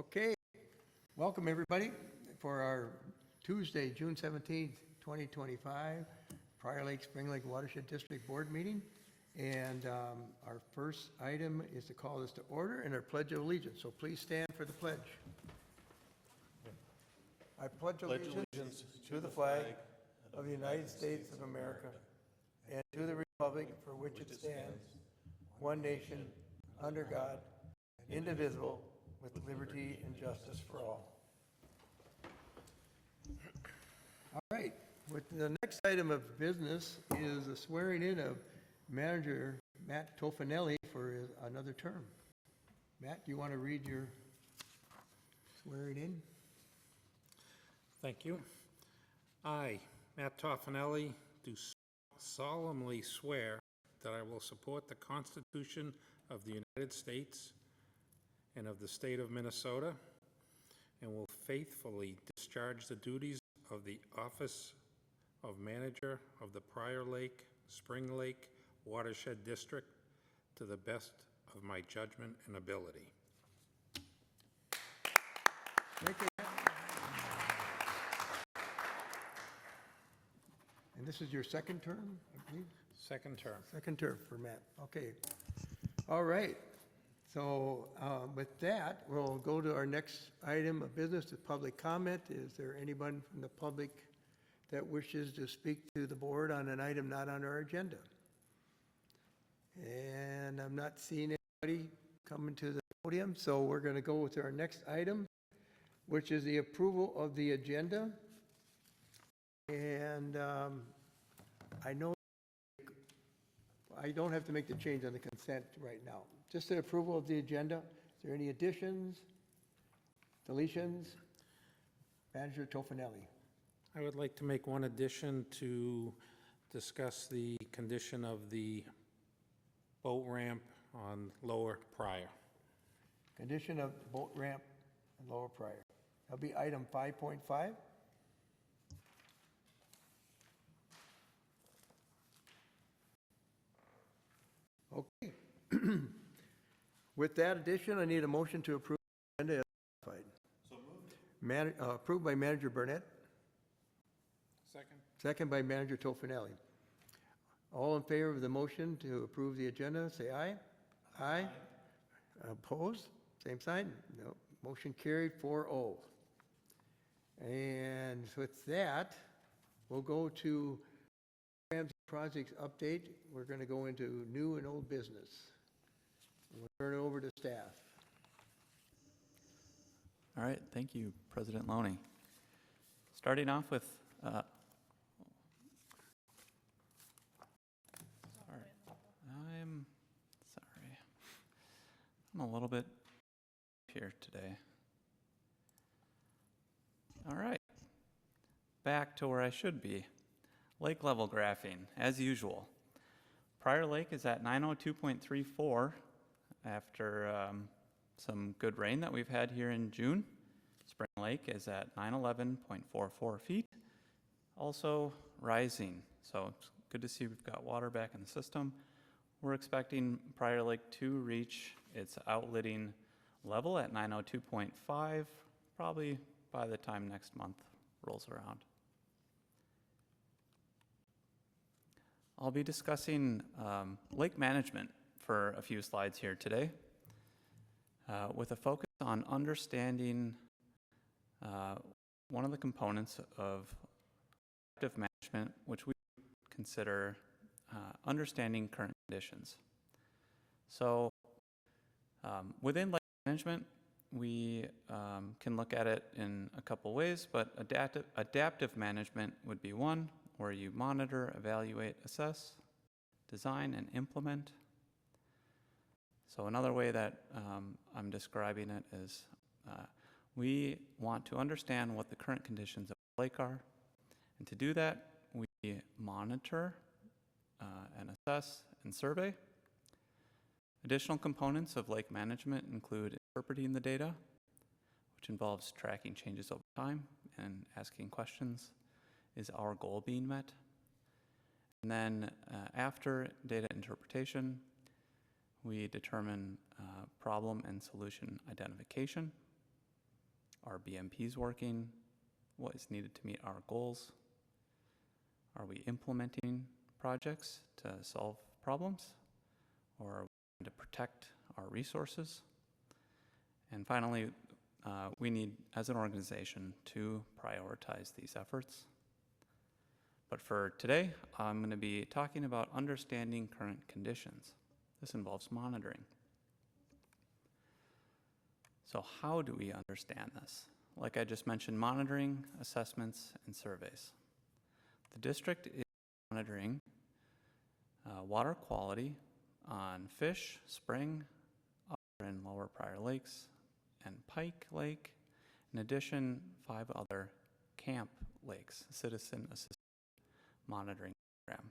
Okay, welcome everybody for our Tuesday, June 17th, 2025, Prior Lake Spring Lake Watershed District Board meeting. And our first item is to call this to order and our Pledge of Allegiance. So please stand for the pledge. I pledge allegiance to the flag of the United States of America and to the republic for which it stands, one nation, under God, indivisible, with liberty and justice for all. All right, with the next item of business is the swearing in of Manager Matt Tofanelli for another term. Matt, do you want to read your swearing in? Thank you. I, Matt Tofanelli, do solemnly swear that I will support the Constitution of the United States and of the state of Minnesota, and will faithfully discharge the duties of the office of Manager of the Prior Lake Spring Lake Watershed District to the best of my judgment and ability. Thank you. And this is your second term, I believe? Second term. Second term for Matt. Okay. All right. So with that, we'll go to our next item of business, the public comment. Is there anyone from the public that wishes to speak to the board on an item not on our agenda? And I'm not seeing anybody coming to the podium, so we're going to go with our next item, which is the approval of the agenda. And I know I don't have to make the change on the consent right now. Just the approval of the agenda. Is there any additions, deletions? Manager Tofanelli. I would like to make one addition to discuss the condition of the boat ramp on Lower Pryor. Condition of boat ramp and Lower Pryor. That'll be item 5.5. Okay. With that addition, I need a motion to approve the agenda as modified. So moved. Approved by Manager Burnett. Second. Second by Manager Tofanelli. All in favor of the motion to approve the agenda, say aye. Aye. Opposed? Same sign? No. Motion carried 4-0. And with that, we'll go to programs and projects update. We're going to go into new and old business. We'll turn it over to staff. All right, thank you, President Loney. Starting off with, I'm a little bit here today. All right, back to where I should be. Lake level graphing, as usual. Prior Lake is at 902.34 after some good rain that we've had here in June. Spring Lake is at 911.44 feet, also rising. So it's good to see we've got water back in the system. We're expecting Prior Lake to reach its outlitting level at 902.5, probably by the time next month rolls around. I'll be discussing lake management for a few slides here today, with a focus on understanding one of the components of adaptive management, which we consider understanding current conditions. So within lake management, we can look at it in a couple ways, but adaptive management would be one, where you monitor, evaluate, assess, design, and implement. So another way that I'm describing it is we want to understand what the current conditions of the lake are, and to do that, we monitor and assess and survey. Additional components of lake management include interpreting the data, which involves tracking changes over time and asking questions. Is our goal being met? And then after data interpretation, we determine problem and solution identification. Are BMPs working? What is needed to meet our goals? Are we implementing projects to solve problems? Or are we trying to protect our resources? And finally, we need, as an organization, to prioritize these efforts. But for today, I'm going to be talking about understanding current conditions. This involves monitoring. So how do we understand this? Like I just mentioned, monitoring, assessments, and surveys. The district is monitoring water quality on Fish, Spring, Upper and Lower Prior Lakes, and Pike Lake. In addition, 5 other camp lakes, citizen-assisted monitoring program.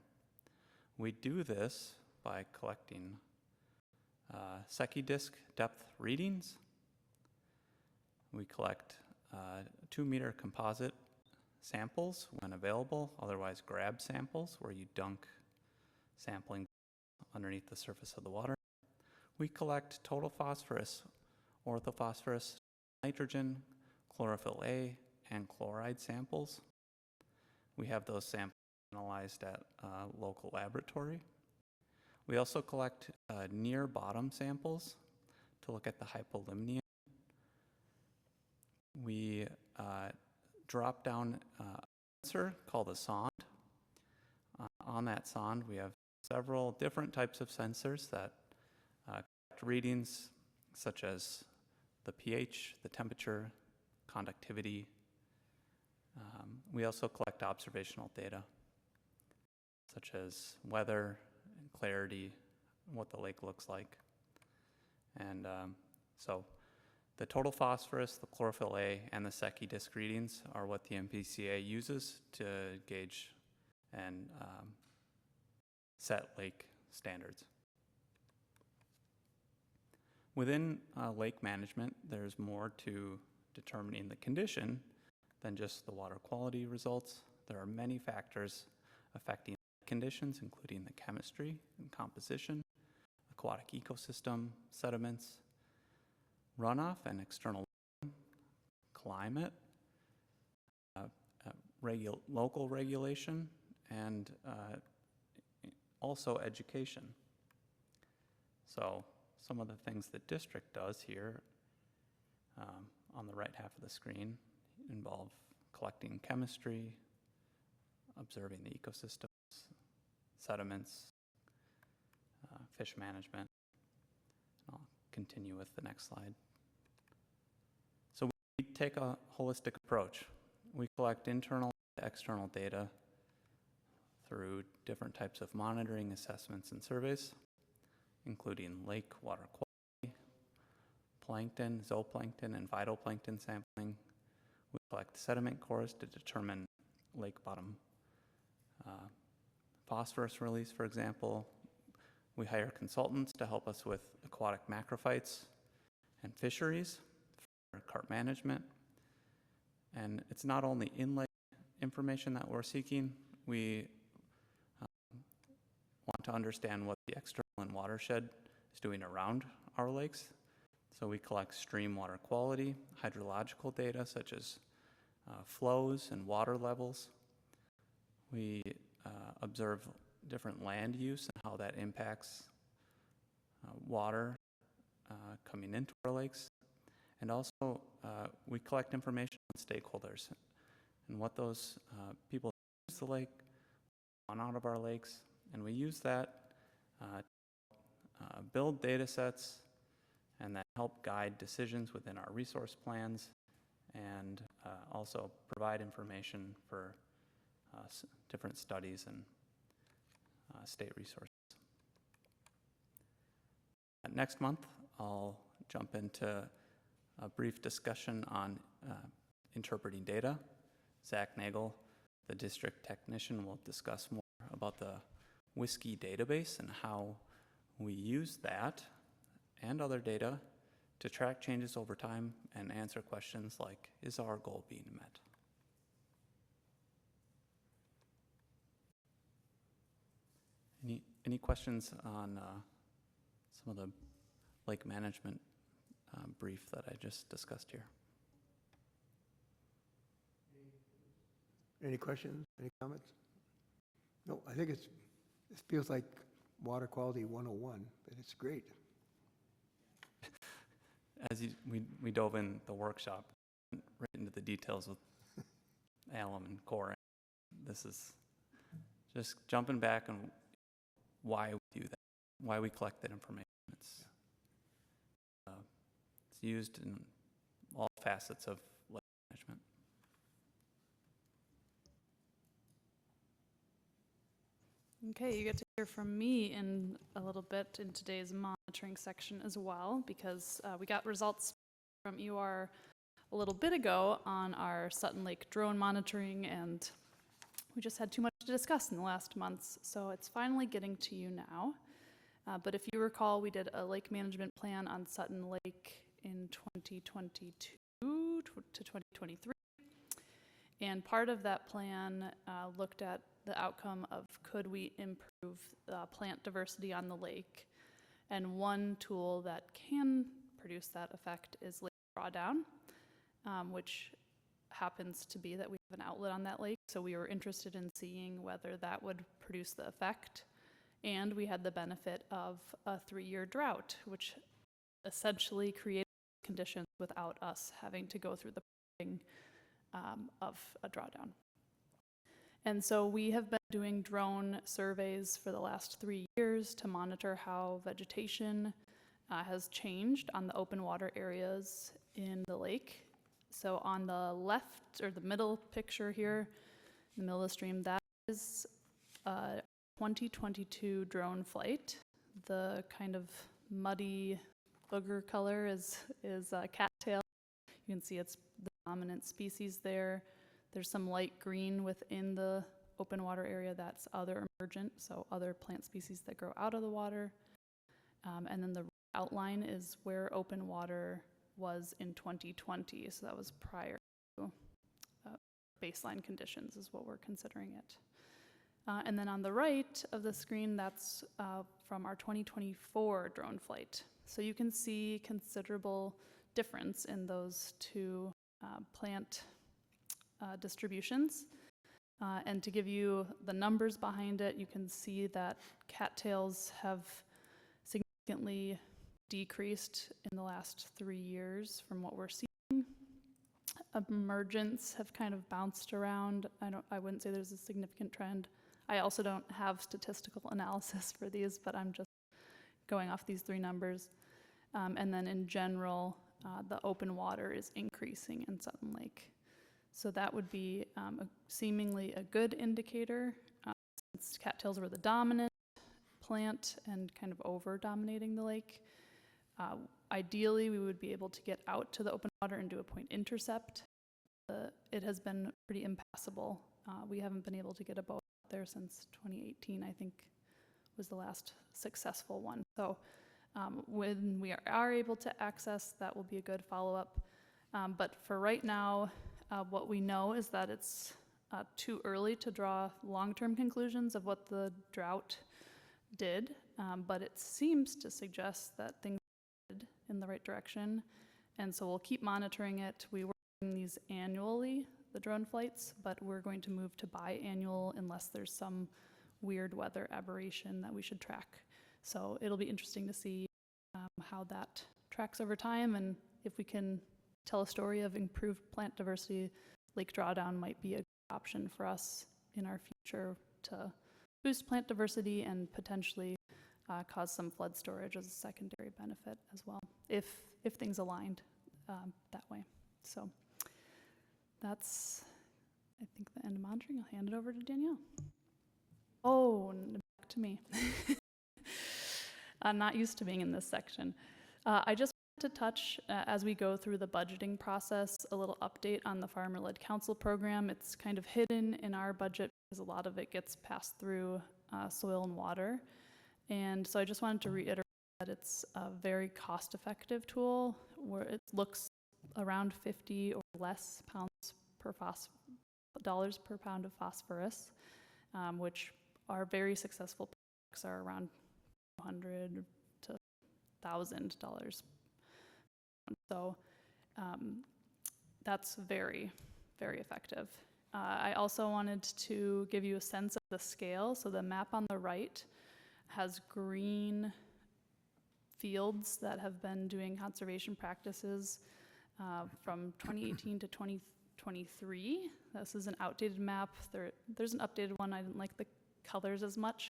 We do this by collecting Secchi disc depth readings. We collect 2-meter composite samples when available, otherwise grab samples, where you dunk sampling underneath the surface of the water. We collect total phosphorus, orthophosphorus, nitrogen, chlorophyll A, and chloride samples. We have those samples analyzed at a local laboratory. We also collect near bottom samples to look at the hypolimnion. We drop down a sensor called a sonde. On that sonde, we have several different types of sensors that collect readings such as the pH, the temperature, conductivity. We also collect observational data such as weather and clarity, what the lake looks like. And so the total phosphorus, the chlorophyll A, and the Secchi disc readings are what the MPCA uses to gauge and set lake standards. Within lake management, there's more to determining the condition than just the water quality results. There are many factors affecting conditions, including the chemistry and composition, aquatic ecosystem, sediments, runoff and external climate, local regulation, and also education. So some of the things the district does here on the right half of the screen involve collecting chemistry, observing the ecosystems, sediments, fish management. I'll continue with the next slide. So we take a holistic approach. We collect internal and external data through different types of monitoring, assessments, and surveys, including lake water quality, plankton, zooplankton, and phytoplankton sampling. We collect sediment cores to determine lake bottom phosphorus release, for example. We hire consultants to help us with aquatic macrophytes and fisheries for carp management. And it's not only in-lake information that we're seeking. We want to understand what the external and watershed is doing around our lakes. So we collect stream water quality, hydrological data such as flows and water levels. We observe different land use and how that impacts water coming into our lakes. And also, we collect information on stakeholders and what those people use the lake, on out of our lakes, and we use that to build data sets and that help guide decisions within our resource plans and also provide information for different studies and state resources. Next month, I'll jump into a brief discussion on interpreting data. Zach Nagel, the district technician, will discuss more about the WSKI database and how we use that and other data to track changes over time and answer questions like, is our goal being met? Any questions on some of the lake management brief that I just discussed here? Any questions, any comments? No, I think it feels like water quality 101, but it's great. We dove in the workshop, right into the details with alum and core. This is just jumping back on why we do that, why we collect that information. It's used in all facets of lake management. Okay, you get to hear from me in a little bit in today's monitoring section as well, because we got results from EUR a little bit ago on our Sutton Lake drone monitoring, and we just had too much to discuss in the last months, so it's finally getting to you now. But if you recall, we did a lake management plan on Sutton Lake in 2022 to 2023, and part of that plan looked at the outcome of could we improve plant diversity on the lake, and one tool that can produce that effect is lake drawdown, which happens to be that we have an outlet on that lake, so we were interested in seeing whether that would produce the effect. And we had the benefit of a 3-year drought, which essentially created conditions without us having to go through the planning of a drawdown. And so we have been doing drone surveys for the last 3 years to monitor how vegetation has changed on the open water areas in the lake. So on the left, or the middle picture here, in the middle of the stream, that is 2022 drone flight. The kind of muddy booger color is cattail. You can see it's the dominant species there. There's some light green within the open water area that's other emergent, so other plant species that grow out of the water. And then the outline is where open water was in 2020, so that was prior to baseline conditions is what we're considering it. And then on the right of the screen, that's from our 2024 drone flight. So you can see considerable difference in those two plant distributions. And to give you the numbers behind it, you can see that cattails have significantly decreased in the last 3 years from what we're seeing. Emergents have kind of bounced around. I wouldn't say there's a significant trend. I also don't have statistical analysis for these, but I'm just going off these 3 numbers. And then in general, the open water is increasing in Sutton Lake. So that would be seemingly a good indicator, since cattails were the dominant plant and kind of over-dominating the lake. Ideally, we would be able to get out to the open water and do a point intercept. It has been pretty impassable. We haven't been able to get a boat out there since 2018, I think, was the last successful one. So when we are able to access, that will be a good follow-up. But for right now, what we know is that it's too early to draw long-term conclusions of what the drought did, but it seems to suggest that things are headed in the right direction, and so we'll keep monitoring it. We were doing these annually, the drone flights, but we're going to move to biannual unless there's some weird weather aberration that we should track. So it'll be interesting to see how that tracks over time, and if we can tell a story of improved plant diversity, lake drawdown might be a good option for us in our future to boost plant diversity and potentially cause some flood storage as a secondary benefit as well, if things aligned that way. So that's, I think, the end of monitoring. I'll hand it over to Danielle. Oh, back to me. I'm not used to being in this section. I just wanted to touch, as we go through the budgeting process, a little update on the Farmer-Led Council program. It's kind of hidden in our budget because a lot of it gets passed through soil and water. And so I just wanted to reiterate that it's a very cost-effective tool where it looks around 50 or less dollars per pound of phosphorus, which our very successful products are around $200 to $1,000. So that's very, very effective. I also wanted to give you a sense of the scale. So the map on the right has green fields that have been doing conservation practices from 2018 to 2023. This is an outdated map. There's an updated one. I didn't like the colors as much,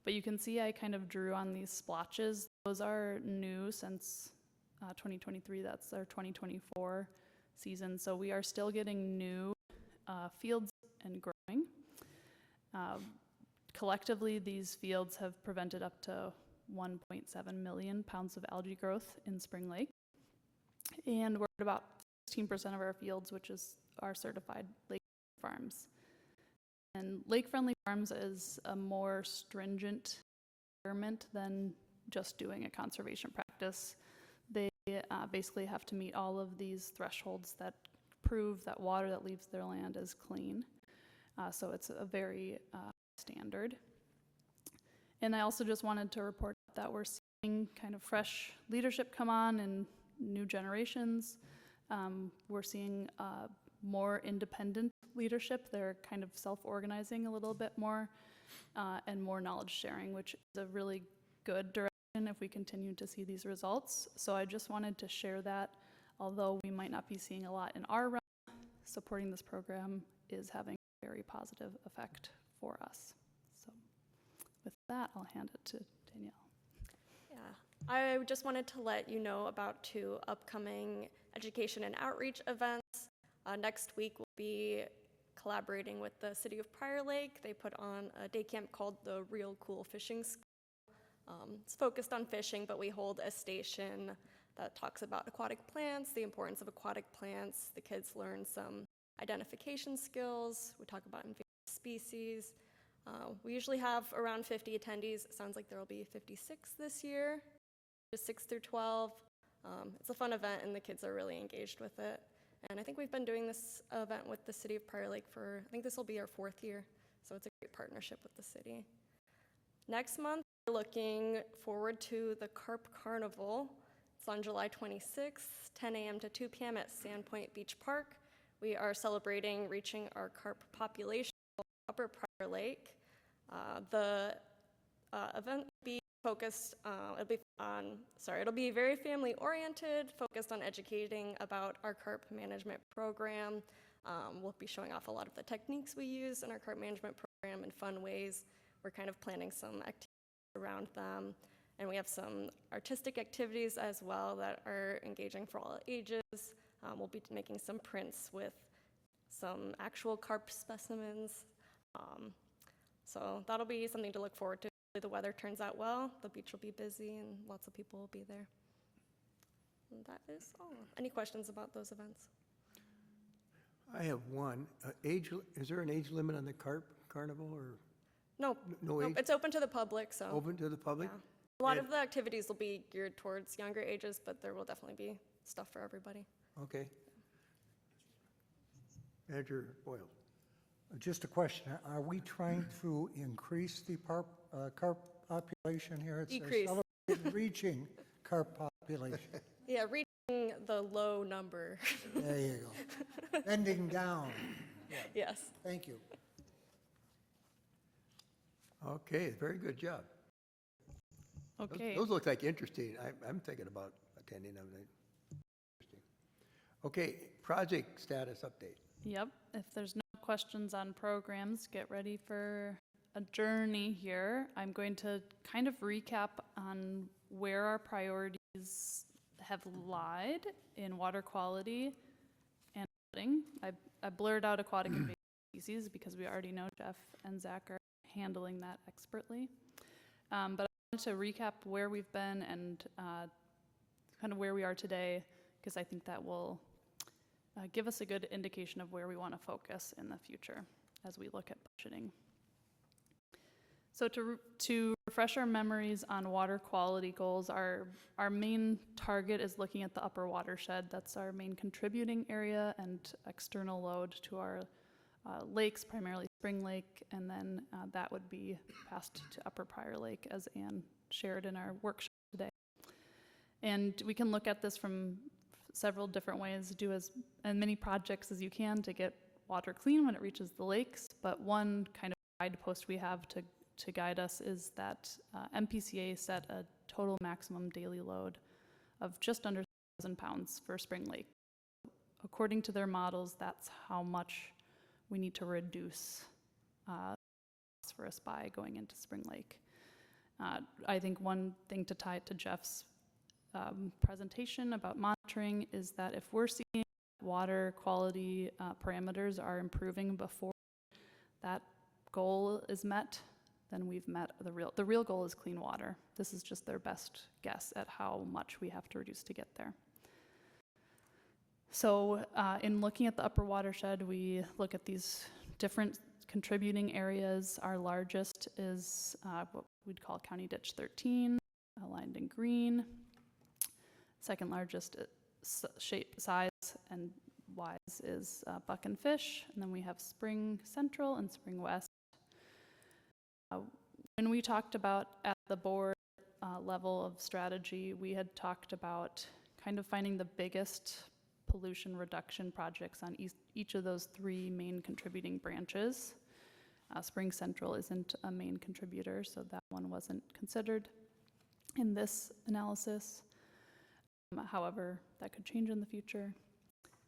but you can see I kind of drew on these splotches. Those are new since 2023. That's our 2024 season. So we are still getting new fields and growing. Collectively, these fields have prevented up to 1.7 million pounds of algae growth in Spring Lake. And we're at about 16% of our fields, which is our certified lake farms. And lake-friendly farms is a more stringent environment than just doing a conservation practice. They basically have to meet all of these thresholds that prove that water that leaves their land is clean. So it's a very standard. And I also just wanted to report that we're seeing kind of fresh leadership come on and new generations. We're seeing more independent leadership. They're kind of self-organizing a little bit more and more knowledge sharing, which is a really good direction if we continue to see these results. So I just wanted to share that. Although we might not be seeing a lot in our realm, supporting this program is having a very positive effect for us. So with that, I'll hand it to Danielle. Yeah, I just wanted to let you know about 2 upcoming education and outreach events. Next week we'll be collaborating with the City of Prior Lake. They put on a day camp called the Real Cool Fishing School. It's focused on fishing, but we hold a station that talks about aquatic plants, the importance of aquatic plants. The kids learn some identification skills. We talk about invasive species. We usually have around 50 attendees. It sounds like there will be 56 this year, just 6 through 12. It's a fun event, and the kids are really engaged with it. And I think we've been doing this event with the City of Prior Lake for, I think this will be our 4th year. So it's a great partnership with the city. Next month, we're looking forward to the Carp Carnival. It's on July 26th, 10 a.m. to 2 p.m. at Sandpoint Beach Park. We are celebrating reaching our carp population in Upper Prior Lake. The event will be focused, it'll be very family oriented, focused on educating about our carp management program. We'll be showing off a lot of the techniques we use in our carp management program in fun ways. We're kind of planning some activities around them. And we have some artistic activities as well that are engaging for all ages. We'll be making some prints with some actual carp specimens. So that'll be something to look forward to. If the weather turns out well, the beach will be busy and lots of people will be there. And that is all. Any questions about those events? I have one. Is there an age limit on the carp carnival or Nope. no age? It's open to the public, so. Open to the public? Yeah. A lot of the activities will be geared towards younger ages, but there will definitely be stuff for everybody. Okay. Manager Boyle. Just a question, are we trying to increase the carp population here? It says Decrease. Reaching carp population. Yeah, reaching the low number. There you go. Bending down. Yes. Thank you. Okay, very good job. Okay. Those look like interesting. I'm thinking about attending them. Interesting. Okay, project status update. Yep. If there's no questions on programs, get ready for a journey here. I'm going to kind of recap on where our priorities have lied in water quality and flooding. I blurred out aquatic invasive species because we already know Jeff and Zach are handling that expertly. But I wanted to recap where we've been and kind of where we are today, because I think that will give us a good indication of where we want to focus in the future as we look at budgeting. So to refresh our memories on water quality goals, our main target is looking at the upper watershed. That's our main contributing area and external load to our lakes, primarily Spring Lake, and then that would be passed to Upper Prior Lake, as Anne shared in our workshop today. And we can look at this from several different ways. Do as many projects as you can to get water clean when it reaches the lakes, but one kind of guidepost we have to guide us is that MPCA set a total maximum daily load of just under 1,000 pounds for Spring Lake. According to their models, that's how much we need to reduce phosphorus by going into Spring Lake. I think one thing to tie it to Jeff's presentation about monitoring is that if we're seeing water quality parameters are improving before that goal is met, then we've met the real goal is clean water. This is just their best guess at how much we have to reduce to get there. So in looking at the upper watershed, we look at these different contributing areas. Our largest is what we'd call County Ditch 13, aligned in green. Second largest shape, size, and wise is Buck and Fish. And then we have Spring Central and Spring West. When we talked about at the board level of strategy, we had talked about kind of finding the biggest pollution reduction projects on each of those three main contributing branches. Spring Central isn't a main contributor, so that one wasn't considered in this analysis. However, that could change in the future.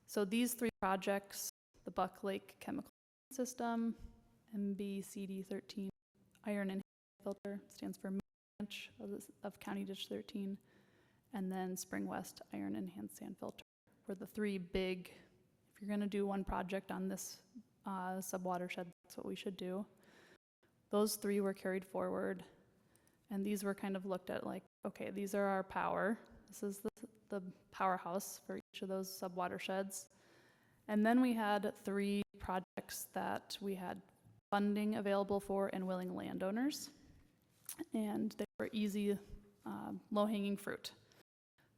So these three projects, the Buck Lake Chemical System, MBCD13, Iron and Filter, stands for branch of County Ditch 13, and then Spring West Iron Enhanced Sand Filter were the three big, if you're going to do one project on this subwatershed, that's what we should do. Those three were carried forward, and these were kind of looked at like, okay, these are our power. This is the powerhouse for each of those subwatersheds. And then we had three projects that we had funding available for and willing landowners. And they were easy, low-hanging fruit.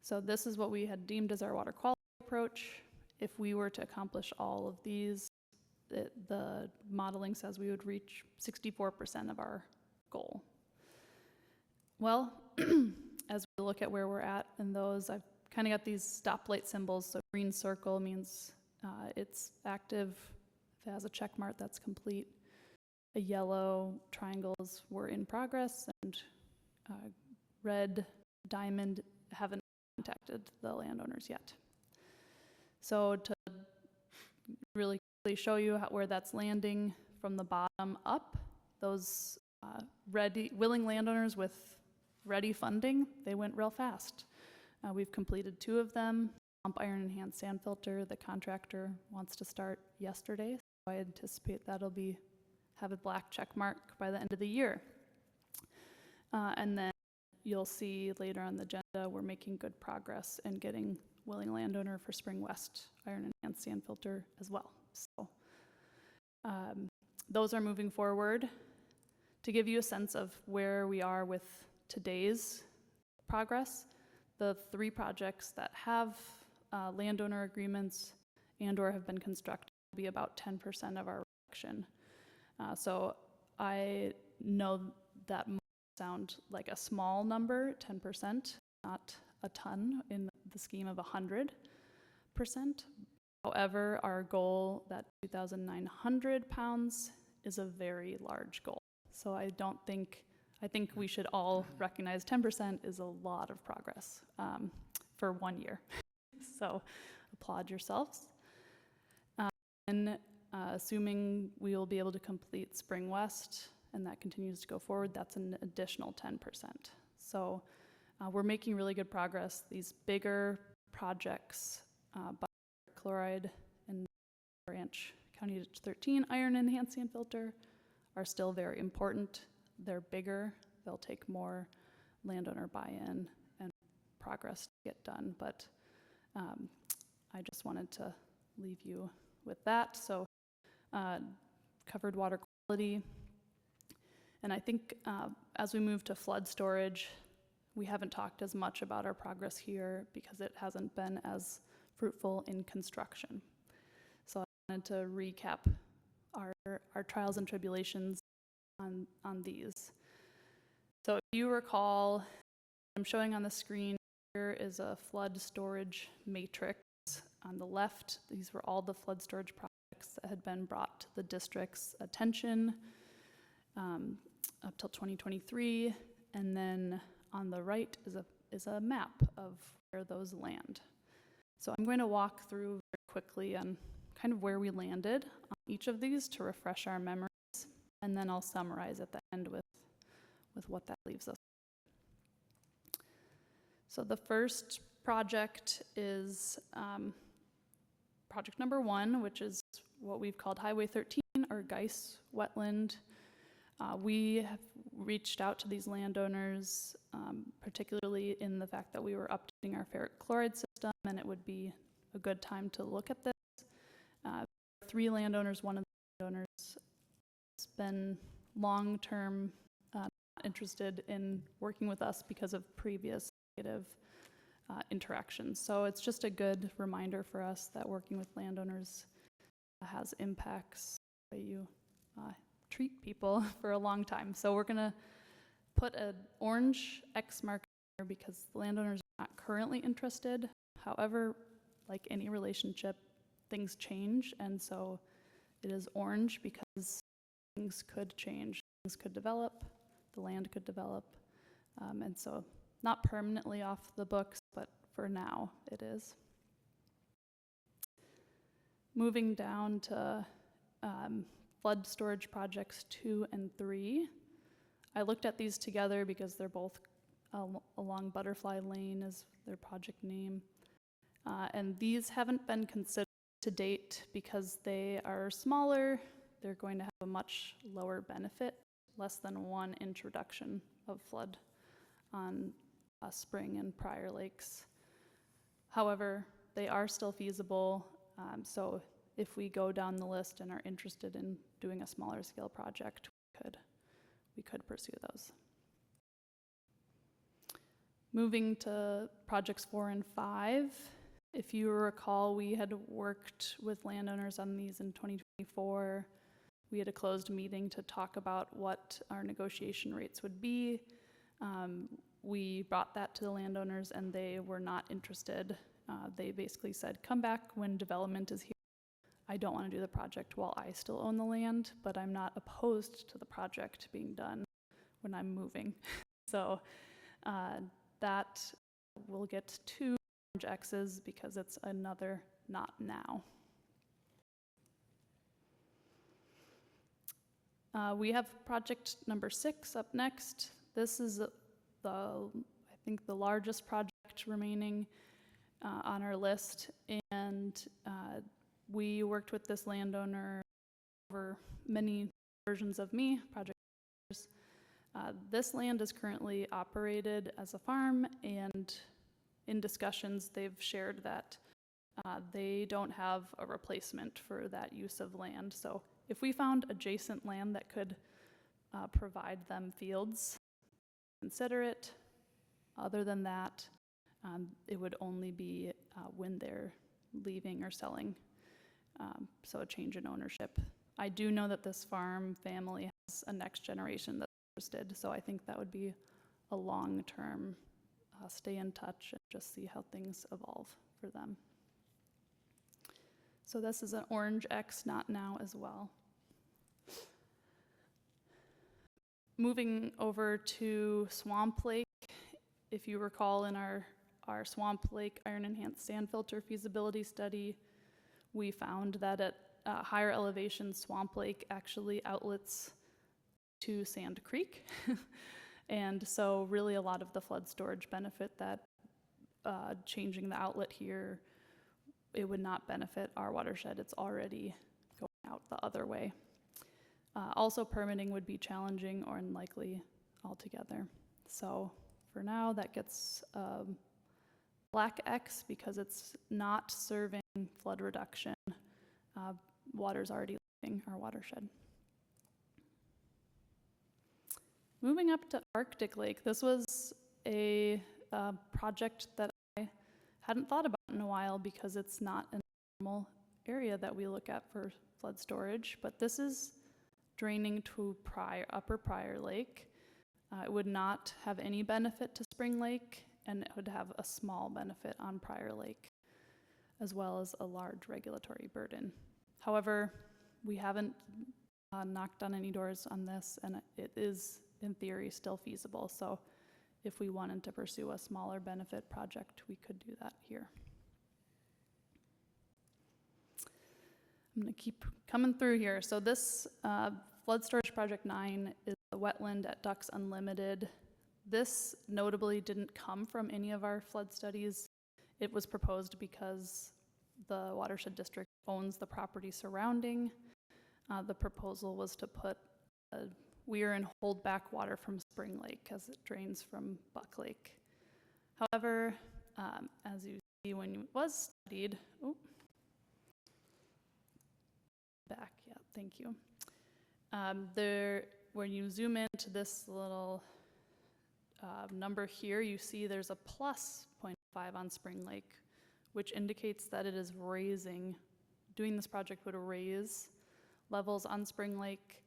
So this is what we had deemed as our water quality approach. If we were to accomplish all of these, the modeling says we would reach 64% of our goal. Well, as we look at where we're at in those, I've kind of got these stoplight symbols. So green circle means it's active. If it has a check mark, that's complete. A yellow triangles were in progress, and red diamond haven't contacted the landowners yet. So to really quickly show you where that's landing from the bottom up, those willing landowners with ready funding, they went real fast. We've completed 2 of them. Pump Iron Enhanced Sand Filter, the contractor wants to start yesterday, so I anticipate that'll have a black check mark by the end of the year. And then you'll see later on the agenda, we're making good progress in getting willing landowner for Spring West Iron Enhanced Sand Filter as well. So those are moving forward. To give you a sense of where we are with today's progress, the 3 projects that have landowner agreements and or have been constructed will be about 10% of our reduction. So I know that might sound like a small number, 10%, not a ton in the scheme of 100%. However, our goal, that 2,900 pounds, is a very large goal. So I think we should all recognize 10% is a lot of progress for 1 year. So applaud yourselves. And assuming we will be able to complete Spring West and that continues to go forward, that's an additional 10%. So we're making really good progress. These bigger projects, chloride and branch County Ditch 13 Iron Enhanced Sand Filter, are still very important. They're bigger, they'll take more landowner buy-in and progress to get done, but I just wanted to leave you with that. So covered water quality, and I think as we move to flood storage, we haven't talked as much about our progress here because it hasn't been as fruitful in construction. So I wanted to recap our trials and tribulations on these. So if you recall, what I'm showing on the screen here is a flood storage matrix. On the left, these were all the flood storage projects projects that had been brought to the district's attention up till 2023. And then on the right is a map of where those land. So I'm going to walk through very quickly on kind of where we landed on each of these to refresh our memories, and then I'll summarize at the end with what that leaves us. So the first project is project number 1, which is what we've called Highway 13 or Geis Wetland. We have reached out to these landowners, particularly in the fact that we were updating our ferric chloride system, and it would be a good time to look at this. 3 landowners, one of the landowners has been long-term not interested in working with us because of previous negative interactions. So it's just a good reminder for us that working with landowners has impacts the way you treat people for a long time. So we're gonna put an orange X mark here because the landowners are not currently interested. However, like any relationship, things change, and so it is orange because things could change, things could develop, the land could develop, and so not permanently off the books, but for now it is. Moving down to flood storage projects 2 and 3. I looked at these together because they're both along Butterfly Lane is their project name. And these haven't been considered to date because they are smaller. They're going to have a much lower benefit, less than 1 inch reduction of flood on Spring and Prior Lakes. However, they are still feasible, so if we go down the list and are interested in doing a smaller scale project, we could pursue those. Moving to projects 4 and 5. If you recall, we had worked with landowners on these in 2024. We had a closed meeting to talk about what our negotiation rates would be. We brought that to the landowners and they were not interested. They basically said, come back when development is here. I don't want to do the project while I still own the land, but I'm not opposed to the project being done when I'm moving. So that will get 2 orange X's because it's another not now. We have project number 6 up next. This is I think the largest project remaining on our list, and we worked with this landowner over many versions of me, project managers. This land is currently operated as a farm, and in discussions they've shared that they don't have a replacement for that use of land. So if we found adjacent land that could provide them fields, consider it. Other than that, it would only be when they're leaving or selling, so a change in ownership. I do know that this farm family has a next generation that's interested, so I think that would be a long-term stay in touch and just see how things evolve for them. So this is an orange X, not now as well. Moving over to Swamp Lake, if you recall in our Swamp Lake iron enhanced sand filter feasibility study, we found that at higher elevation, Swamp Lake actually outlets to Sand Creek. And so really a lot of the flood storage benefit that changing the outlet here, it would not benefit our watershed. It's already going out the other way. Also permitting would be challenging or unlikely altogether. So for now that gets black X because it's not serving flood reduction. Water's already leaving our watershed. Moving up to Arctic Lake, this was a project that I hadn't thought about in a while because it's not a normal area that we look at for flood storage, but this is draining to Upper Prior Lake. It would not have any benefit to Spring Lake, and it would have a small benefit on Prior Lake, as well as a large regulatory burden. However, we haven't knocked on any doors on this, and it is, in theory, still feasible. So if we wanted to pursue a smaller benefit project, we could do that here. I'm going to keep coming through here. So this flood storage project 9 is the wetland at Ducks Unlimited. This notably didn't come from any of our flood studies. It was proposed because the watershed district owns the property surrounding. The proposal was to put a weir and hold back water from Spring Lake as it drains from Buck Lake. However, as you see when it was studied, thank you. When you zoom into this little number here, you see there's a plus 0.5 on Spring Lake, which indicates that it is raising. Doing this project would raise levels on Spring Lake.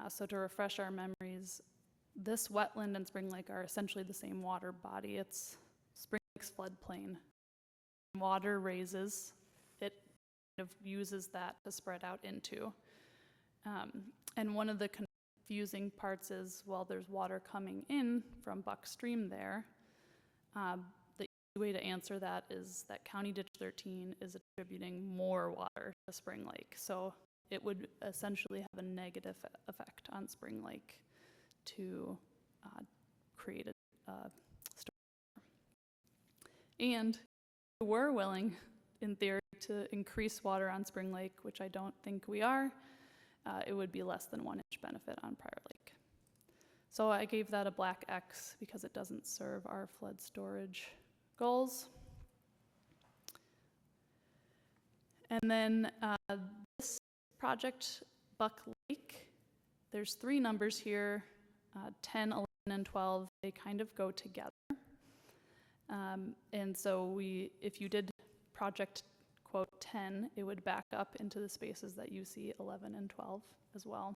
So to refresh our memories, this wetland and Spring Lake are essentially the same water body. It's Spring Lake's floodplain. Water raises, it kind of uses that to spread out into. And one of the confusing parts is, while there's water coming in from Buck Stream there, the easy way to answer that is that County Ditch 13 is attributing more water to Spring Lake. So it would essentially have a negative effect on Spring Lake to create a storm. And if we're willing, in theory, to increase water on Spring Lake, which I don't think we are, it would be less than 1 inch benefit on Prior Lake. So I gave that a black X because it doesn't serve our flood storage goals. And then this project, Buck Lake, there's 3 numbers here, 10, 11, and 12. They kind of go together. And so if you did project quote 10, it would back up into the spaces that you see 11 and 12 as well.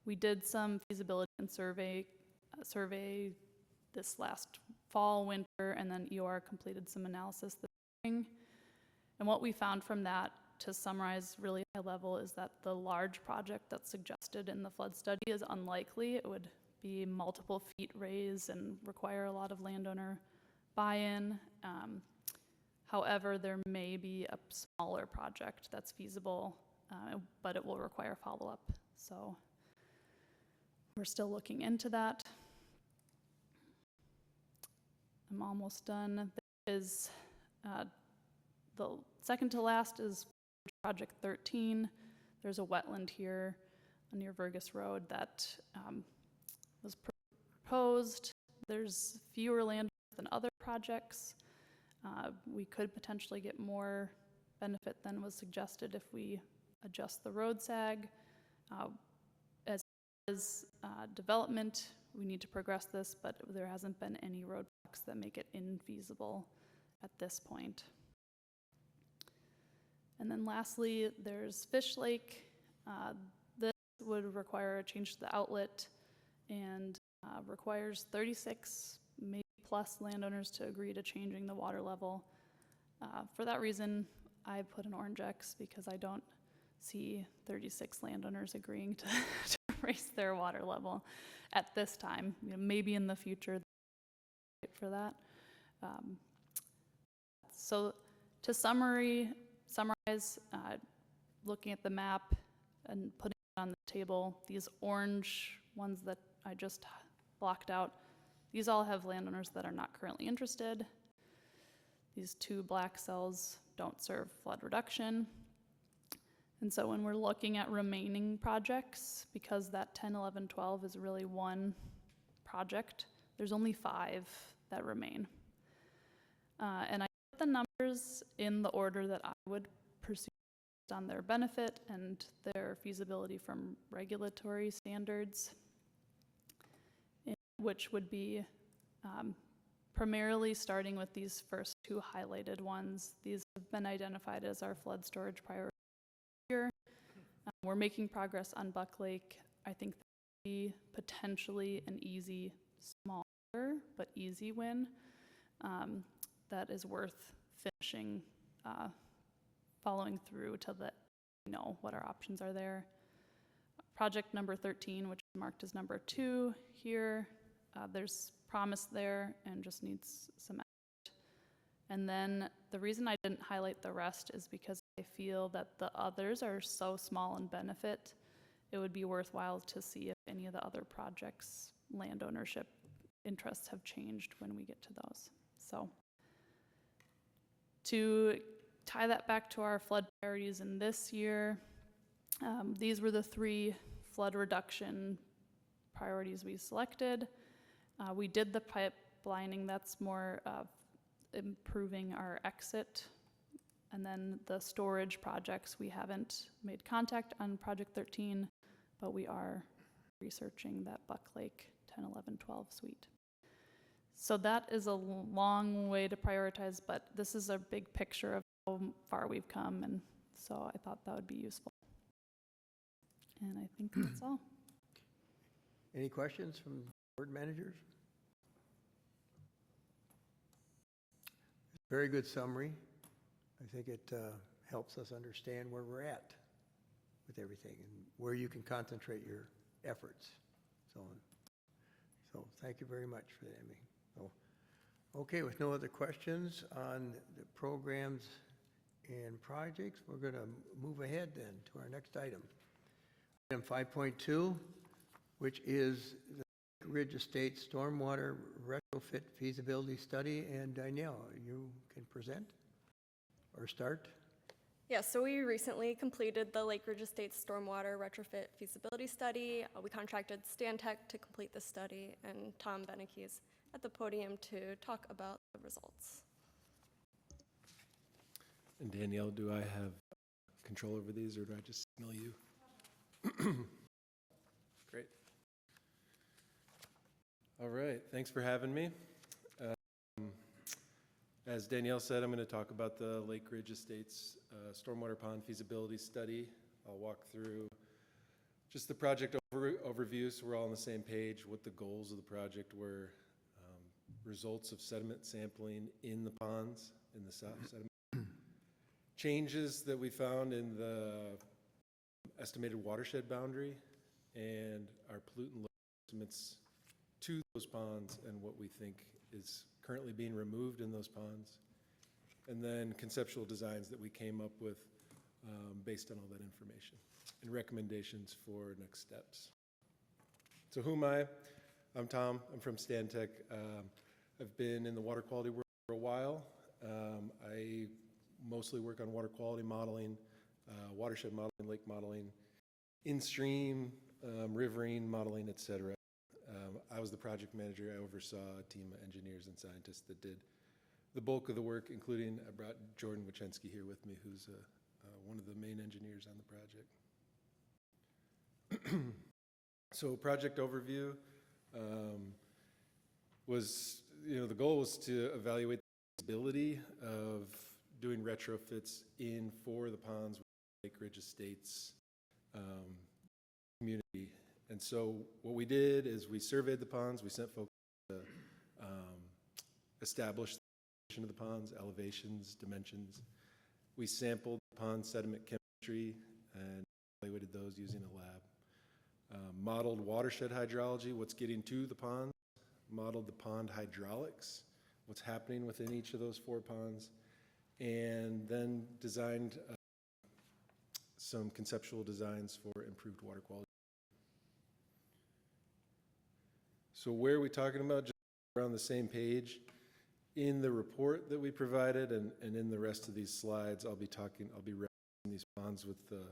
We did some feasibility and survey this last fall, winter, and then EOR completed some analysis this spring. And what we found from that, to summarize really high level, is that the large project that's suggested in the flood study is unlikely. It would be multiple feet raise and require a lot of landowner buy-in. However, there may be a smaller project that's feasible, but it will require follow-up. So we're still looking into that. I'm almost done. There is the second to last is project 13. There's a wetland here near Vergas Road that was proposed. There's fewer landowners than other projects. We could potentially get more benefit than was suggested if we adjust the road sag. As development, we need to progress this, but there hasn't been any roadblocks that make it infeasible at this point. And then lastly, there's Fish Lake. This would require a change to the outlet and requires 36, maybe plus landowners to agree to changing the water level. For that reason, I put an orange X because I don't see 36 landowners agreeing to raise their water level at this time. You know, maybe in the future for that. So to summarize, looking at the map and putting it on the table, these orange ones that I just blocked out, these all have landowners that are not currently interested. These 2 black cells don't serve flood reduction. And so when we're looking at remaining projects, because that 10, 11, 12 is really one project, there's only 5 that remain. And I put the numbers in the order that I would pursue based on their benefit and their feasibility from regulatory standards, which would be primarily starting with these first 2 highlighted ones. These have been identified as our flood storage priority here. We're making progress on Buck Lake. I think that would be potentially an easy, smaller, but easy win that is worth finishing, following through to the we know what our options are there. Project number 13, which is marked as number 2 here, there's promise there and just needs some effort. And then the reason I didn't highlight the rest is because I feel that the others are so small in benefit, it would be worthwhile to see if any of the other projects' land ownership interests have changed when we get to those. So to tie that back to our flood priorities in this year, these were the 3 flood reduction priorities we selected. We did the pipelining, that's more of improving our exit. And then the storage projects, we haven't made contact on project 13, but we are researching that Buck Lake 10, 11, 12 suite. So that is a long way to prioritize, but this is a big picture of how far we've come, and so I thought that would be useful. And I think that's all. Any questions from board managers? Very good summary. I think it helps us understand where we're at with everything and where you can concentrate your efforts. So thank you very much for that, Amy. So, okay, with no other questions on the programs and projects, we're going to move ahead then to our next item. Item 5.2, which is the Ridge Estates Stormwater Retrofit Feasibility Study. And Danielle, you can present or start. Yeah, so we recently completed the Lake Ridge Estates Stormwater Retrofit Feasibility Study. We contracted Stantec to complete the study, and Tom Beneke is at the podium to talk about the results. And Danielle, do I have control over these, or do I just signal you? Great. All right, thanks for having me. As Danielle said, I'm going to talk about the Lake Ridge Estates Stormwater Pond Feasibility Study. I'll walk through just the project overview so we're all on the same page, what the goals of the project were, results of sediment sampling in the ponds, in the south sediment, changes that we found in the estimated watershed boundary, and our pollutant estimates to those ponds and what we think is currently being removed in those ponds, and then conceptual designs that we came up with based on all that information, and recommendations for next steps. So who am I? I'm Tom. I'm from Stantec. I've been in the water quality world for a while. I mostly work on water quality modeling, watershed modeling, lake modeling, in-stream, riverine modeling, etc. I was the project manager. I oversaw a team of engineers and scientists that did the bulk of the work, including I brought Jordan Wachensky here with me, who's one of the main engineers on the project. So project overview was, the goal was to evaluate the feasibility of doing retrofits in for the ponds with Lake Ridge Estates community. And so what we did is we surveyed the ponds. We sent folks to establish the location of the ponds, elevations, dimensions. We sampled the pond sediment chemistry and evaluated those using a lab. Modeled watershed hydrology, what's getting to the ponds. Modeled the pond hydraulics, what's happening within each of those 4 ponds. And then designed some conceptual designs for improved water quality. So where are we talking about? Just around the same page. In the report that we provided and in the rest of these slides, I'll be referencing these ponds with the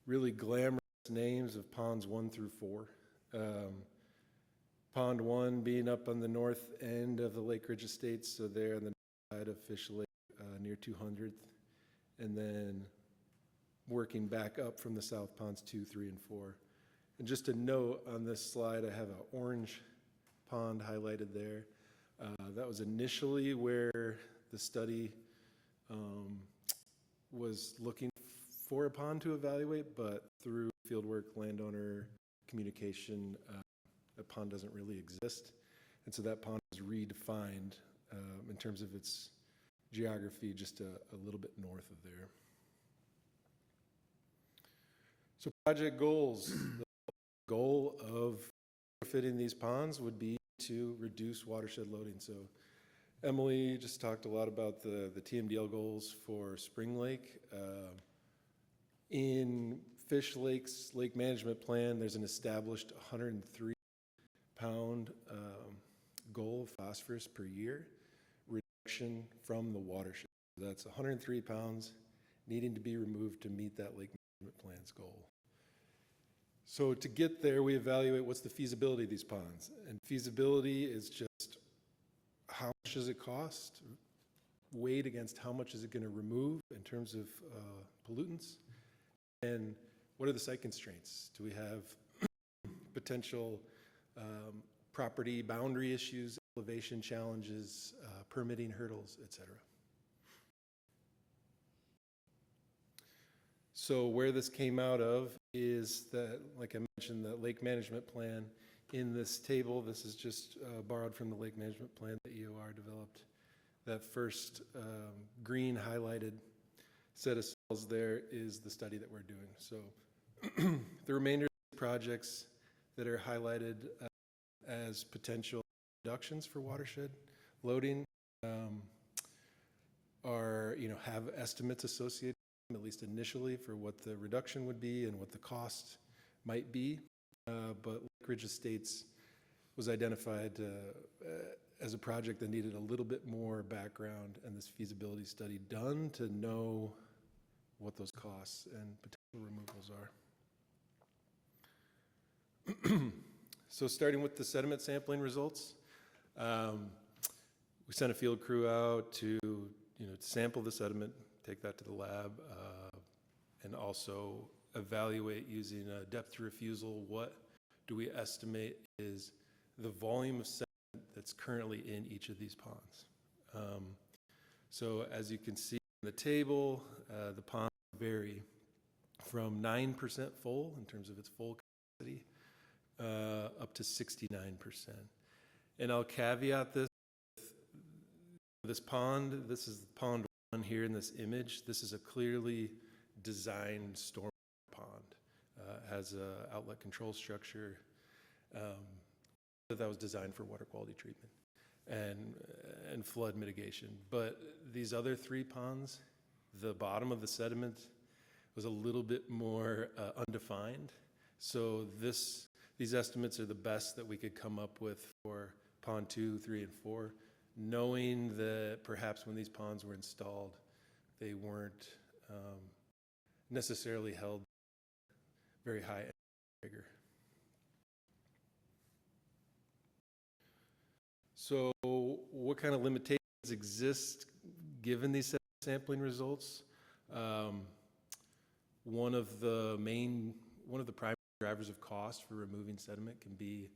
really glamorous names of ponds 1 through 4. Pond 1 being up on the north end of the Lake Ridge Estates, so there on the north side of Fish Lake near 200th, and then working back up from the south, ponds 2, 3, and 4. And just a note on this slide, I have an orange pond highlighted there. That was initially where the study was looking for a pond to evaluate, but through fieldwork, landowner communication, a pond doesn't really exist. And so that pond was redefined in terms of its geography just a little bit north of there. project goals. The goal of fitting these ponds would be to reduce watershed loading. So Emily just talked a lot about the TMDL goals for Spring Lake. In Fish Lake's lake management plan, there's an established 103-pound goal of phosphorus per year reduction from the watershed. That's 103 pounds needing to be removed to meet that lake management plan's goal. So to get there, we evaluate what's the feasibility of these ponds. And feasibility is just how much does it cost, weighed against how much is it going to remove in terms of pollutants, and what are the site constraints? Do we have potential property boundary issues, elevation challenges, permitting hurdles, et cetera? So where this came out of is that, like I mentioned, the lake management plan. In this table, this is just borrowed from the lake management plan that EOR developed. That first green highlighted set of cells there is the study that we're doing. So the remainder of the projects that are highlighted as potential reductions for watershed loading are, have estimates associated, at least initially, for what the reduction would be and what the cost might be. But Lake Ridge Estates was identified as a project that needed a little bit more background and this feasibility study done to know what those costs and potential removals are. So starting with the sediment sampling results, we sent a field crew out to sample the sediment, take that to the lab, and also evaluate using a depth refusal. What do we estimate is the volume of sediment that's currently in each of these ponds? So as you can see in the table, the ponds vary from 9% full in terms of its full capacity up to 69%. And I'll caveat this with this pond. This is pond 1 here in this image. This is a clearly designed storm pond. Has an outlet control structure that was designed for water quality treatment and flood mitigation. But these other 3 ponds, the bottom of the sediment was a little bit more undefined. So these estimates are the best that we could come up with for pond 2, 3, and 4, knowing that perhaps when these ponds were installed, they weren't necessarily held very high rigor. So what kind of limitations exist given these sampling results? One of the primary drivers of cost for removing sediment can be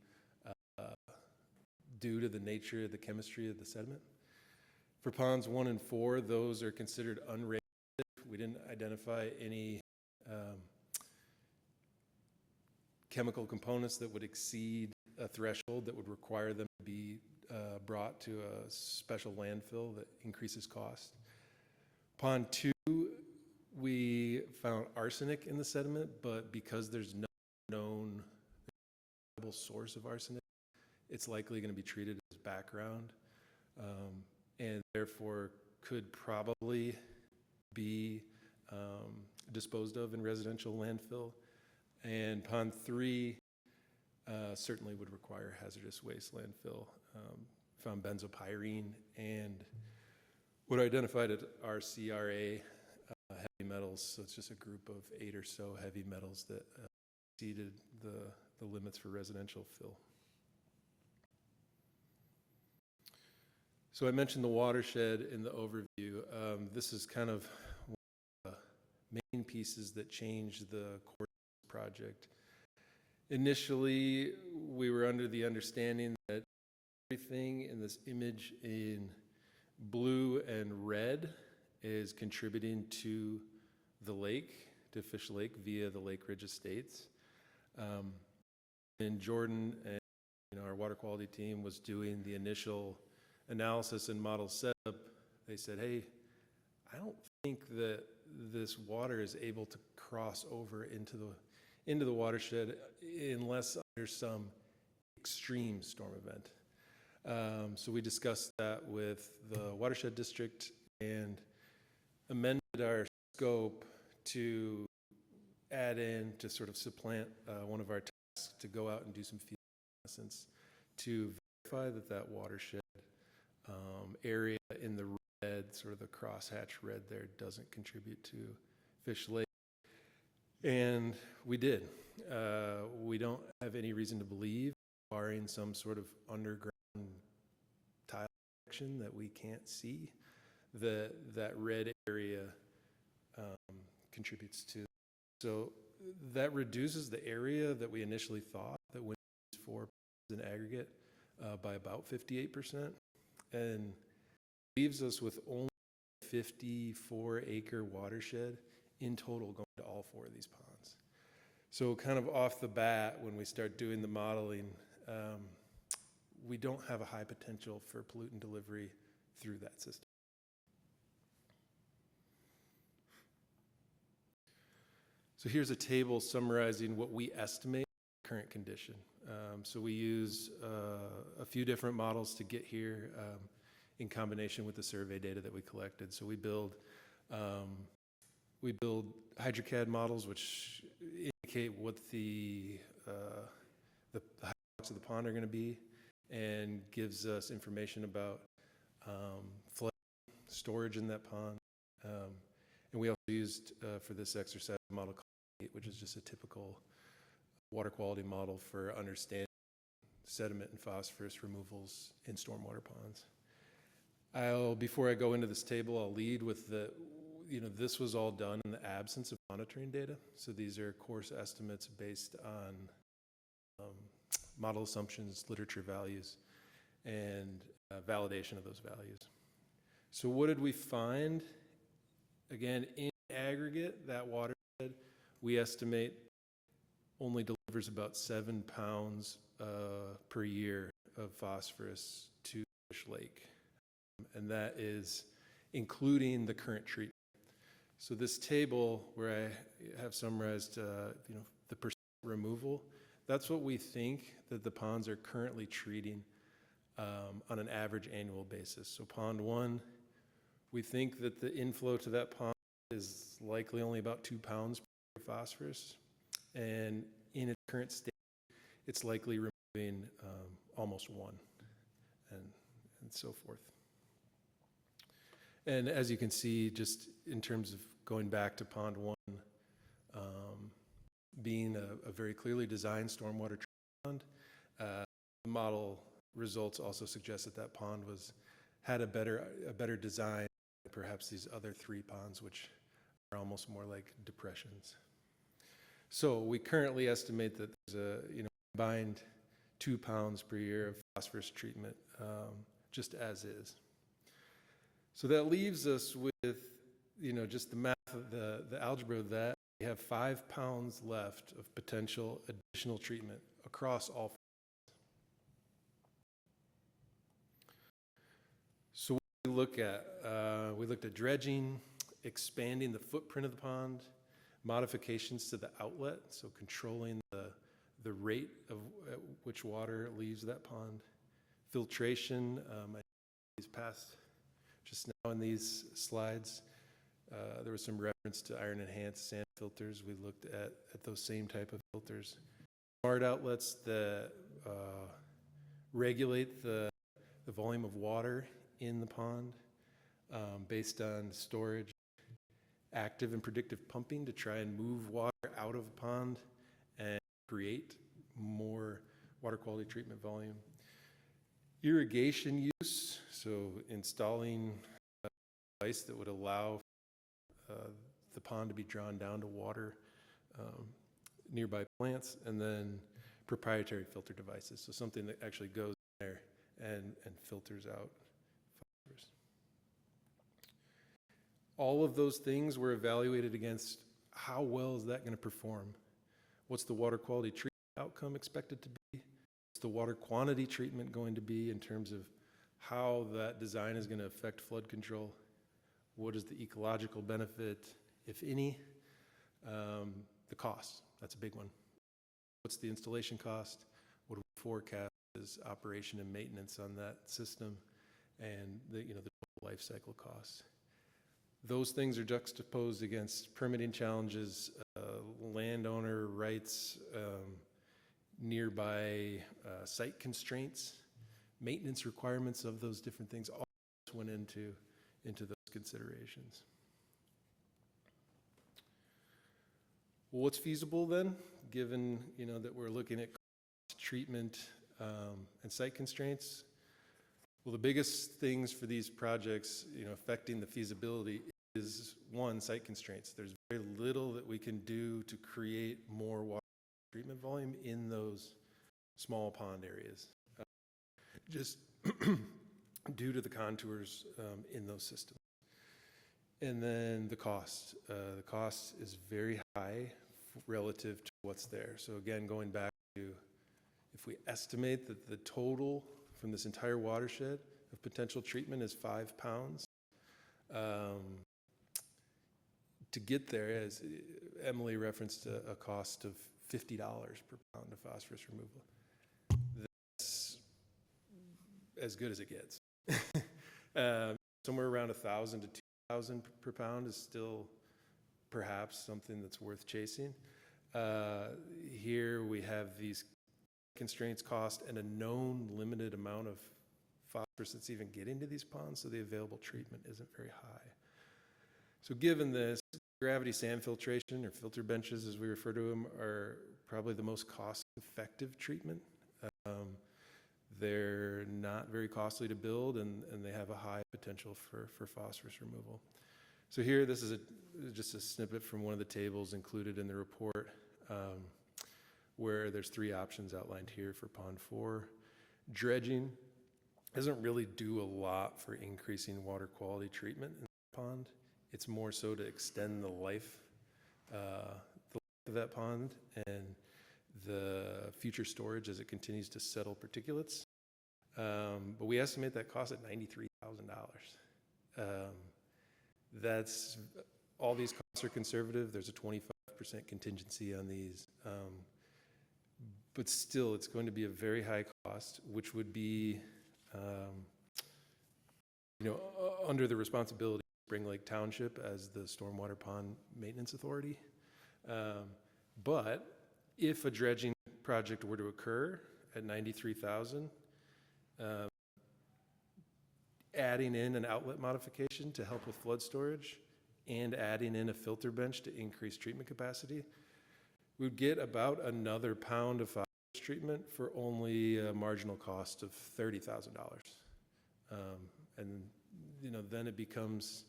due to the nature of the chemistry of the sediment. For ponds 1 and 4, those are considered unregulated. We didn't identify any chemical components that would exceed a threshold that would require them to be brought to a special landfill that increases cost. Pond 2, we found arsenic in the sediment, but because there's no known source of arsenic, it's likely going to be treated as background and therefore could probably be disposed of in residential landfill. And pond 3 certainly would require hazardous waste landfill. Found benzopyrene and what I identified as RCRA heavy metals. So it's just a group of 8 or so heavy metals that exceeded the limits for residential fill. So I mentioned the watershed in the overview. This is kind of one of the main pieces that changed the course of the project. Initially, we were under the understanding that everything in this image in blue and red is contributing to the lake, to Fish Lake via the Lake Ridge Estates. And Jordan and our water quality team was doing the initial analysis and model setup. They said, hey, I don't think that this water is able to cross over into into the watershed unless under some extreme storm event. So we discussed that with the watershed district and amended our scope to add in, to sort of supplant one of our tasks to go out and do some field reconnaissance to verify that that watershed area in the red, sort of the crosshatch red there, doesn't contribute to Fish Lake. And we did. We don't have any reason to believe, barring some sort of underground tile action that we can't see, that red area contributes to. So that reduces the area that we initially thought that went for in aggregate by about 58%, and leaves us with only 54-acre watershed in total going to all 4 of these ponds. So kind of off the bat, when we start doing the modeling, we don't have a high potential for pollutant delivery through that system. So here's a table summarizing what we estimate current condition. So we use a few different models to get here in combination with the survey data that we collected. So we build HydroCAD models, which indicate what the heights of the pond are going to be, and gives us information about flood storage in that pond. And we also used for this exercise a model called 8, which is just a typical water quality model for understanding sediment and phosphorus removals in stormwater ponds. Before I go into this table, I'll lead with this was all done in the absence of monitoring data. So these are course estimates based on model assumptions, literature values, and validation of those values. So what did we find? Again, in aggregate, that watershed, we estimate only delivers about 7 pounds per year of phosphorus to Fish Lake. And that is including the current treatment. So this table where I have summarized the percent removal, that's what we think that the ponds are currently treating on an average annual basis. So pond 1, we think that the inflow to that pond is likely only about 2 pounds per phosphorus. And in its current state, it's likely removing almost 1, and so forth. And as you can see, just in terms of going back to pond 1, being a very clearly designed stormwater treatment pond, the model results also suggest that that pond had a better design than perhaps these other 3 ponds, which are almost more like depressions. So we currently estimate that there's a combined 2 pounds per year of phosphorus treatment, just as is. So that leaves us with, just the math of the algebra of that. We have 5 pounds left of potential additional treatment across all. So what did we look at? We looked at dredging, expanding the footprint of the pond, modifications to the outlet, so controlling the rate at which water leaves that pond, filtration. These past just now in these slides, there was some reference to iron enhanced sand filters. We looked at those same type of filters. Smart outlets that regulate the volume of water in the pond based on storage, active and predictive pumping to try and move water out of the pond and create more water quality treatment volume. Irrigation use, so installing a device that would allow the pond to be drawn down to water nearby plants, and then proprietary filter devices, so something that actually goes in there and filters out phosphorus. All of those things were evaluated against how well is that going to perform? What's the water quality treatment outcome expected to be? What's the water quantity treatment going to be in terms of how that design is going to affect flood control? What is the ecological benefit, if any? The cost. That's a big one. What's the installation cost? What do we forecast as operation and maintenance on that system? And the total life cycle costs. Those things are juxtaposed against permitting challenges, landowner rights, nearby site constraints, maintenance requirements of those different things. All went into those considerations. Well, what's feasible then, given that we're looking at cost, treatment, and site constraints? Well, the biggest things for these projects, affecting the feasibility is, one, site constraints. There's very little that we can do to create more water treatment volume in those small pond areas, just due to the contours in those systems. And then the cost. The cost is very high relative to what's there. So again, going back to, if we estimate that the total from this entire watershed of potential treatment is 5 pounds, to get there, as Emily referenced, a cost of $50 per pound of phosphorus removal. That's as good as it gets. Somewhere around 1,000 to 2,000 per pound is still perhaps something that's worth chasing. Here we have these constraints, cost, and a known limited amount of phosphorus that's even getting to these ponds, so the available treatment isn't very high. So given this, gravity sand filtration, or filter benches as we refer to them, are probably the most cost-effective treatment. They're not very costly to build, and they have a high potential for phosphorus removal. So here, this is just a snippet from one of the tables included in the report, where there's 3 options outlined here for Pond 4. Dredging doesn't really do a lot for increasing water quality treatment in the pond. It's more so to extend the life of that pond and the future storage as it continues to settle particulates. But we estimate that cost at $93,000. That's, all these costs are conservative. There's a 25% contingency on these. But still, it's going to be a very high cost, which would be, under the responsibility of Spring Lake Township as the Stormwater Pond Maintenance Authority. But if a dredging project were to occur at $93,000, adding in an outlet modification to help with flood storage and adding in a filter bench to increase treatment capacity, we'd get about another pound of phosphorus treatment for only a marginal cost of $30,000. And then it becomes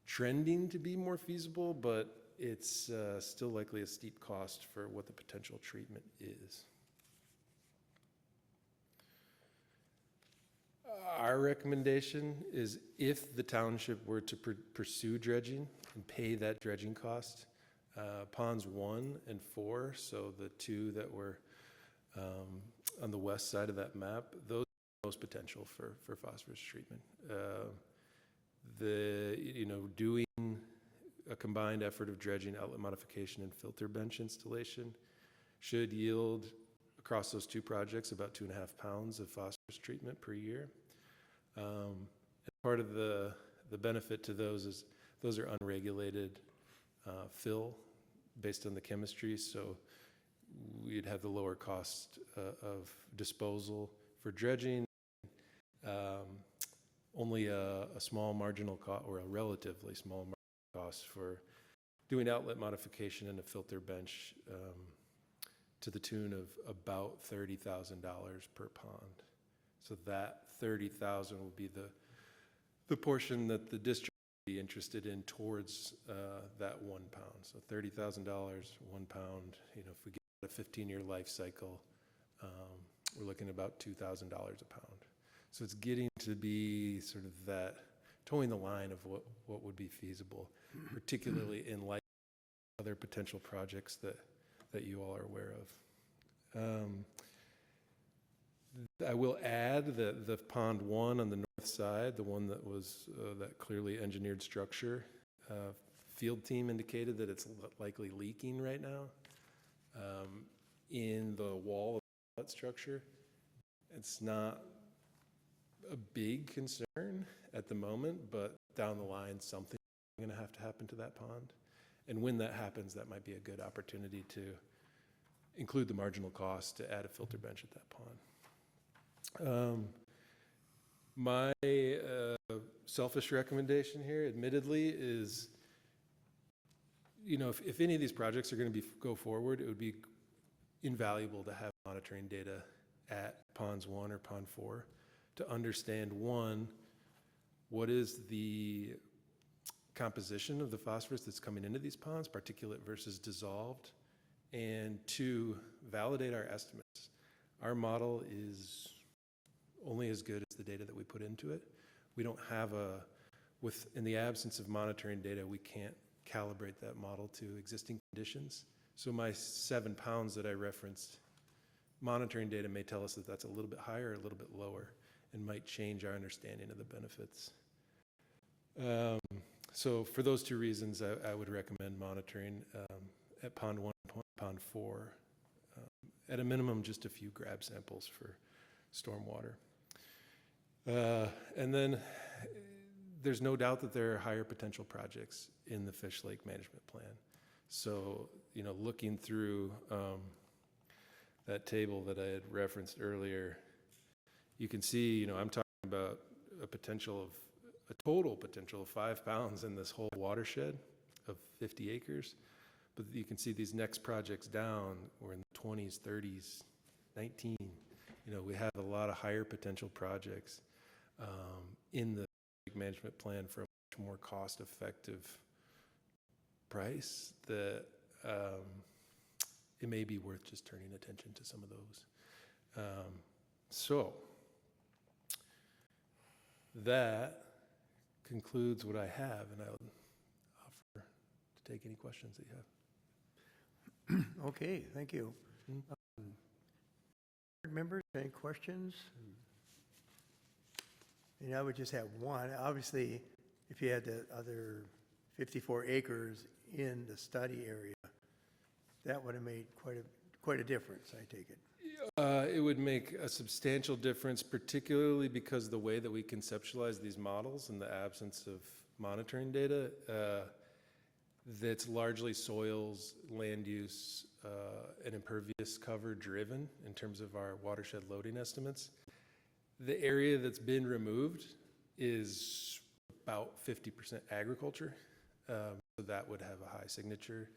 trending to be more feasible, but it's still likely a steep cost for what the potential treatment is. Our recommendation is, if the township were to pursue dredging and pay that dredging cost, ponds 1 and 4, so the 2 that were on the west side of that map, those are the most potential for phosphorus treatment. Doing a combined effort of dredging, outlet modification, and filter bench installation should yield, across those 2 projects, about 2.5 pounds of phosphorus treatment per year. And part of the benefit to those is those are unregulated fill based on the chemistry, so we'd have the lower cost of disposal for dredging, only a small marginal cost, or a relatively small marginal cost for doing outlet modification and a filter bench, to the tune of about $30,000 per pond. So that $30,000 will be the portion that the district would be interested in towards that 1 pound. So $30,000, 1 pound. If we get a 15-year life cycle, we're looking at about $2,000 a pound. So it's getting to be sort of that, towing the line of what would be feasible, particularly in light of other potential projects that you all are aware of. I will add that the Pond 1 on the north side, the one that was that clearly engineered structure, field team indicated that it's likely leaking right now. in the wall of the outlet structure. It's not a big concern at the moment, but down the line, something's going to happen to that pond. And when that happens, that might be a good opportunity to include the marginal cost to add a filter bench at that pond. My selfish recommendation here, admittedly, is, you know, if any of these projects are going to go forward, it would be invaluable to have monitoring data at ponds 1 or pond 4 to understand, one, what is the composition of the phosphorus that's coming into these ponds, particulate versus dissolved, and two, validate our estimates. Our model is only as good as the data that we put into it. We don't have in the absence of monitoring data, we can't calibrate that model to existing conditions. So my 7 pounds that I referenced, monitoring data may tell us that that's a little bit higher or a little bit lower and might change our understanding of the benefits. So for those two reasons, I would recommend monitoring at pond 1 and pond 4. At a minimum, just a few grab samples for stormwater. And then there's no doubt that there are higher potential projects in the Fish Lake Management Plan. So, you know, looking through that table that I had referenced earlier, you can see, you know, I'm talking about a total potential of 5 pounds in this whole watershed of 50 acres. But you can see these next projects down, we're in the 20s, 30s, 19. You know, we have a lot of higher potential projects in the management plan for a much more cost-effective price that it may be worth just turning attention to some of those. So that concludes what I have, and I would offer to take any questions that you have. Okay, thank you. Board members, any questions? And I would just have one. Obviously, if you had the other 54 acres in the study area, that would have made quite a difference, I take it. It would make a substantial difference, particularly because the way that we conceptualize these models in the absence of monitoring data, that's largely soils, land use, and impervious cover driven in terms of our watershed loading estimates. The area that's been removed is about 50% agriculture, so that would have a high signature.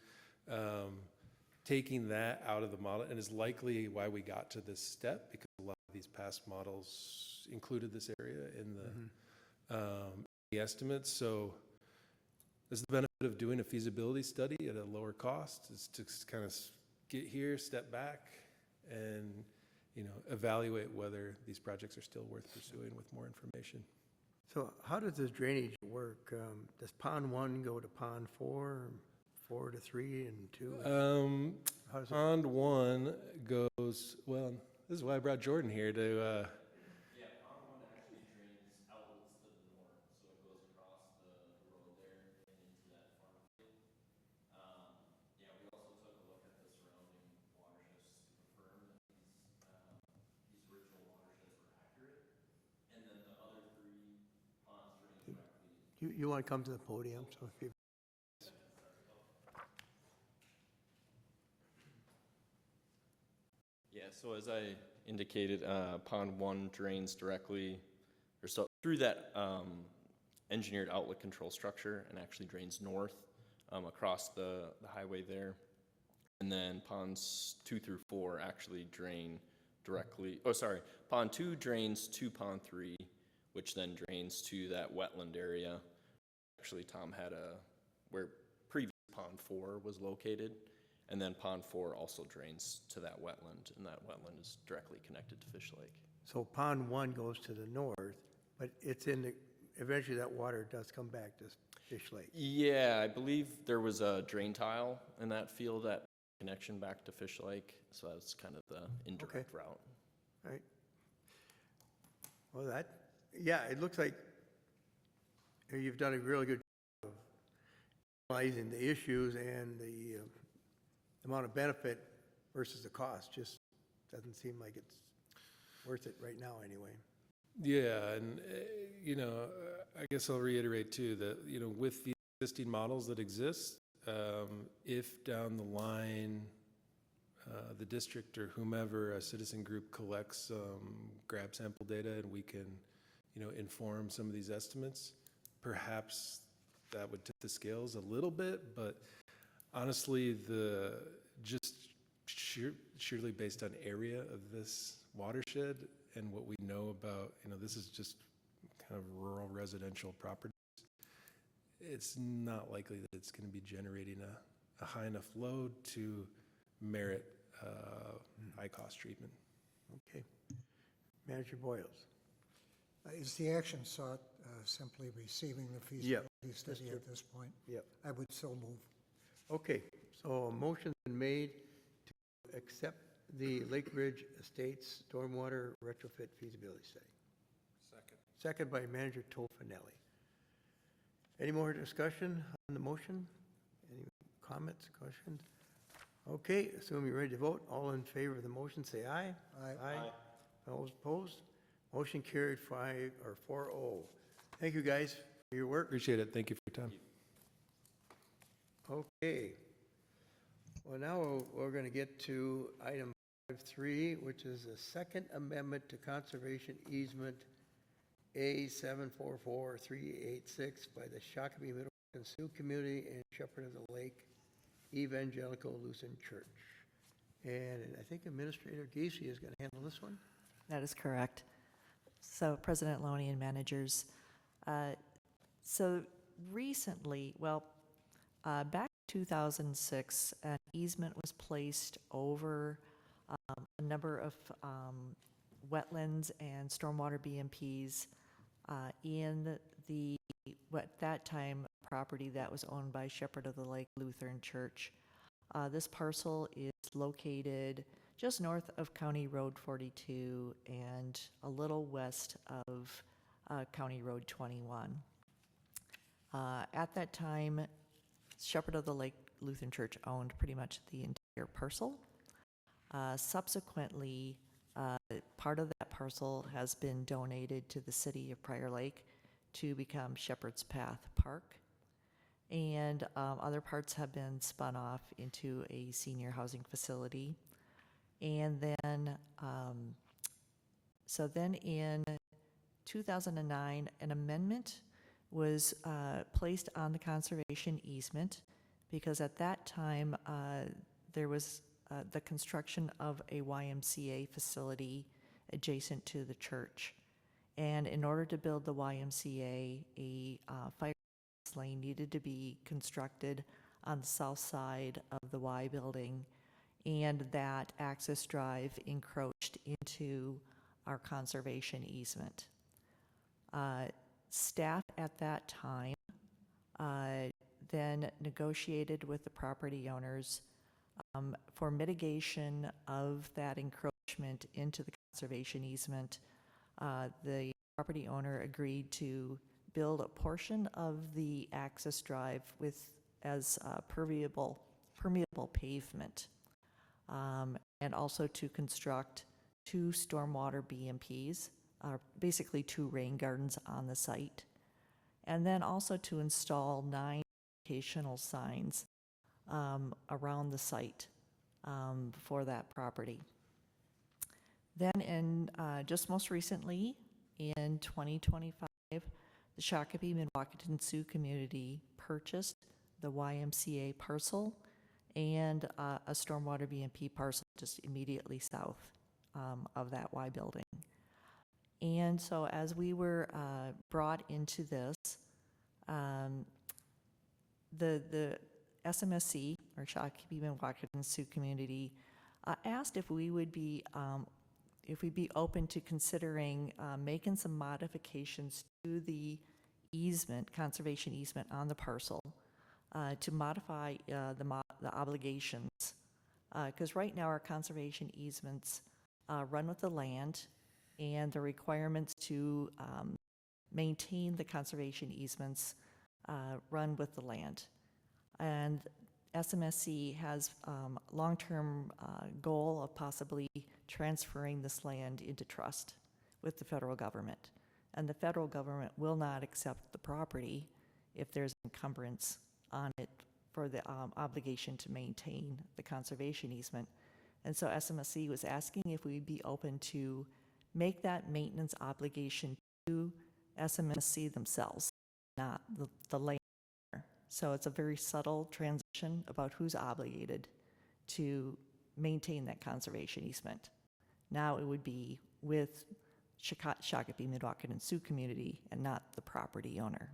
Taking that out of the model, and is likely why we got to this step, because a lot of these past models included this area in the estimates. So this is the benefit of doing a feasibility study at a lower cost, is to kind of get here, step back, and, you know, evaluate whether these projects are still worth pursuing with more information. So how does this drainage work? Does pond 1 go to pond 4, 4 to 3, and 2? How does it? Pond 1 goes, well, this is why I brought Jordan here to Yeah, pond 1 actually drains outwards to the north, so it goes across the road there and into that farm field. Yeah, we also took a look at the surrounding watersheds to confirm that these original watersheds were accurate. And then the other 3 ponds drain directly. You want to come to the podium? So if you, Yeah, so as I indicated, pond 1 drains directly, or so through that engineered outlet control structure, and actually drains north across the highway there. And then ponds 2 through 4 actually drain directly. Oh, sorry, pond 2 drains to pond 3, which then drains to that wetland area. Actually, Tom had where previous pond 4 was located. And then pond 4 also drains to that wetland, and that wetland is directly connected to Fish Lake. so pond 1 goes to the north, but it's eventually that water does come back to Fish Lake. Yeah, I believe there was a drain tile in that field, that connection back to Fish Lake, so that's kind of the indirect route. Right. Well, yeah, it looks like you've done a really good job of analyzing the issues and the amount of benefit versus the cost, just doesn't seem like it's worth it right now anyway. Yeah, and, I guess I'll reiterate too that, with the existing models that exist, if down the line, the district or whomever, a citizen group collects grab sample data and we can, inform some of these estimates, perhaps that would tip the scales a little bit, but honestly, surely based on area of this watershed and what we know about, this is just kind of rural residential properties, it's not likely that it's going to be generating a high enough load to merit high-cost treatment. Okay. Manager Boyles. Is the action sought simply receiving the feasibility study at this point? Yep. I would so move. Okay, so a motion's been made to accept the Lake Ridge Estates Stormwater Retrofit Feasibility Study. Second by Manager Tofinelli. Any more discussion on the motion? Any comments, questions? Okay, assume you're ready to vote. All in favor of the motion, say aye. Aye. All opposed? Motion carried 4-0. Thank you, guys, for your work. Appreciate it. Thank you for your time. Okay. Well, now we're going to get to item 5.3, which is a second amendment to conservation easement A744386 by the Shakopee Middle Sioux Community and Shepherd of the Lake Evangelical Lutheran Church. And I think Administrator Gacy is going to handle this one. That is correct. So President Loney and managers, so recently, back in 2006, an easement was placed over a number of wetlands and stormwater BMPs in the, at that time, property that was owned by Shepherd of the Lake Lutheran Church. This parcel is located just north of County Road 42 and a little west of County Road 21. At that time, Shepherd of the Lake Lutheran Church owned pretty much the entire parcel. Subsequently, part of that parcel has been donated to the city of Prior Lake to become Shepherd's Path Park. And other parts have been spun off into a senior housing facility. And then, so then in 2009, an amendment was placed on the conservation easement because at that time there was the construction of a YMCA facility adjacent to the church. And in order to build the YMCA, a fire lane needed to be constructed on the south side of the Y building, and that access drive encroached into our conservation easement. Staff at that time then negotiated with the property owners for mitigation of that encroachment into the conservation easement. The property owner agreed to build a portion of the access drive with as permeable pavement, and also to construct 2 stormwater BMPs, basically 2 rain gardens on the site, and then also to install 9 educational signs around the site for that property. Then in just most recently, in 2025, the Shakopee Midwauketon Sioux community purchased the YMCA parcel and a stormwater BMP parcel just immediately south of that Y building. And so as we were brought into this, the SMSC, or Shakopee Midwauketon Sioux community, asked if we would be if we'd be open to considering making some modifications to the easement, conservation easement on the parcel to modify the obligations. Because right now our conservation easements run with the land, and the requirements to maintain the conservation easements run with the land. And SMSC has long-term goal of possibly transferring this land into trust with the federal government. And the federal government will not accept the property if there's encumbrance on it for the obligation to maintain the conservation easement. And so SMSC was asking if we'd be open to make that maintenance obligation to SMSC themselves, not the landowner. So it's a very subtle transition about who's obligated to maintain that conservation easement. Now it would be with Shakopee, Midwauken, and Sioux community and not the property owner.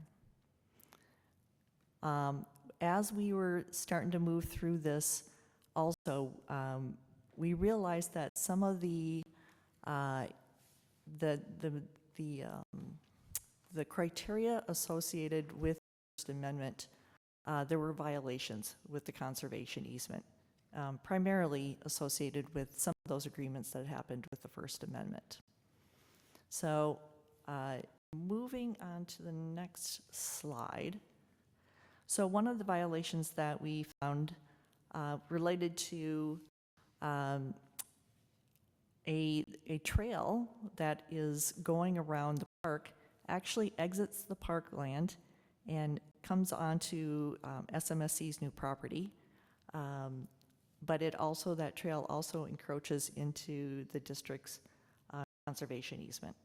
As we were starting to move through this, also, we realized that some of the criteria associated with the First Amendment, there were violations with the conservation easement, primarily associated with some of those agreements that happened with the First Amendment. So, moving on to the next slide. So one of the violations that we found related to a trail that is going around the park, actually exits the parkland and comes onto SMSC's new property. But that trail also encroaches into the district's conservation easement.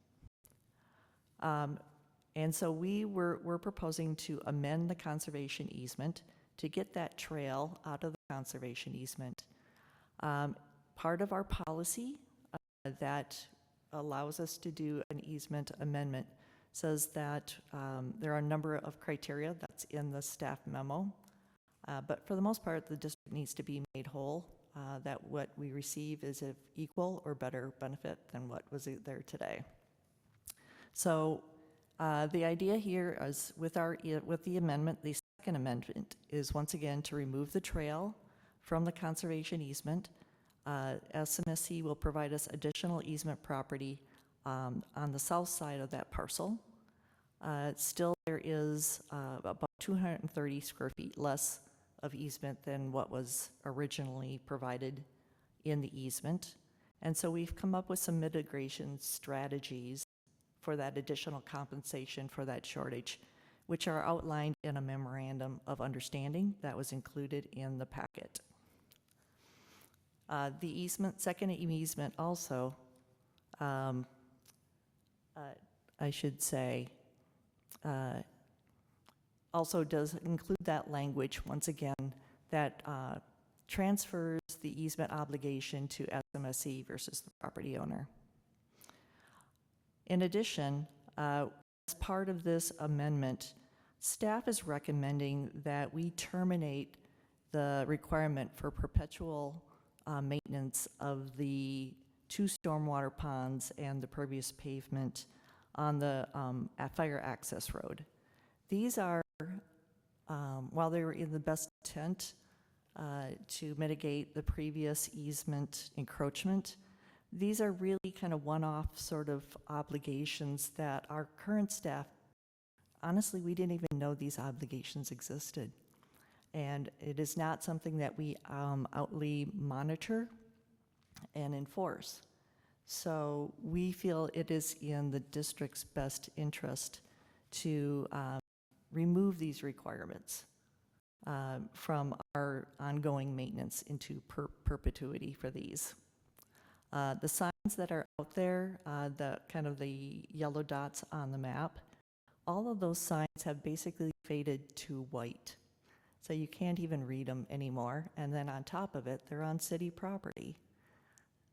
And so we're proposing to amend the conservation easement to get that trail out of the conservation easement. Part of our policy that allows us to do an easement amendment says that there are a number of criteria that's in the staff memo. But for the most part, the district needs to be made whole, that what we receive is of equal or better benefit than what was there today. So the idea here is with the amendment, the second amendment is once again to remove the trail from the conservation easement. SMSC will provide us additional easement property on the south side of that parcel. Still, there is about 230 square feet less of easement than what was originally provided in the easement. And so we've come up with some mitigation strategies for that additional compensation for that shortage, which are outlined in a memorandum of understanding that was included in the packet. The second easement also, I should say, also does include that language, once again, that transfers the easement obligation to SMSC versus the property owner. In addition, as part of this amendment, staff is recommending that we terminate the requirement for perpetual maintenance of the 2 stormwater ponds and the pervious pavement on the fire access road. These are, while they were in the best intent to mitigate the previous easement encroachment, these are really kind of one-off sort of obligations that our current staff, honestly, we didn't even know these obligations existed. And it is not something that we outly monitor and enforce. So we feel it is in the district's best interest to remove these requirements from our ongoing maintenance into perpetuity for these. The signs that are out there, the yellow dots on the map, all of those signs have basically faded to white. So you can't even read them anymore. And then on top of it, they're on city property.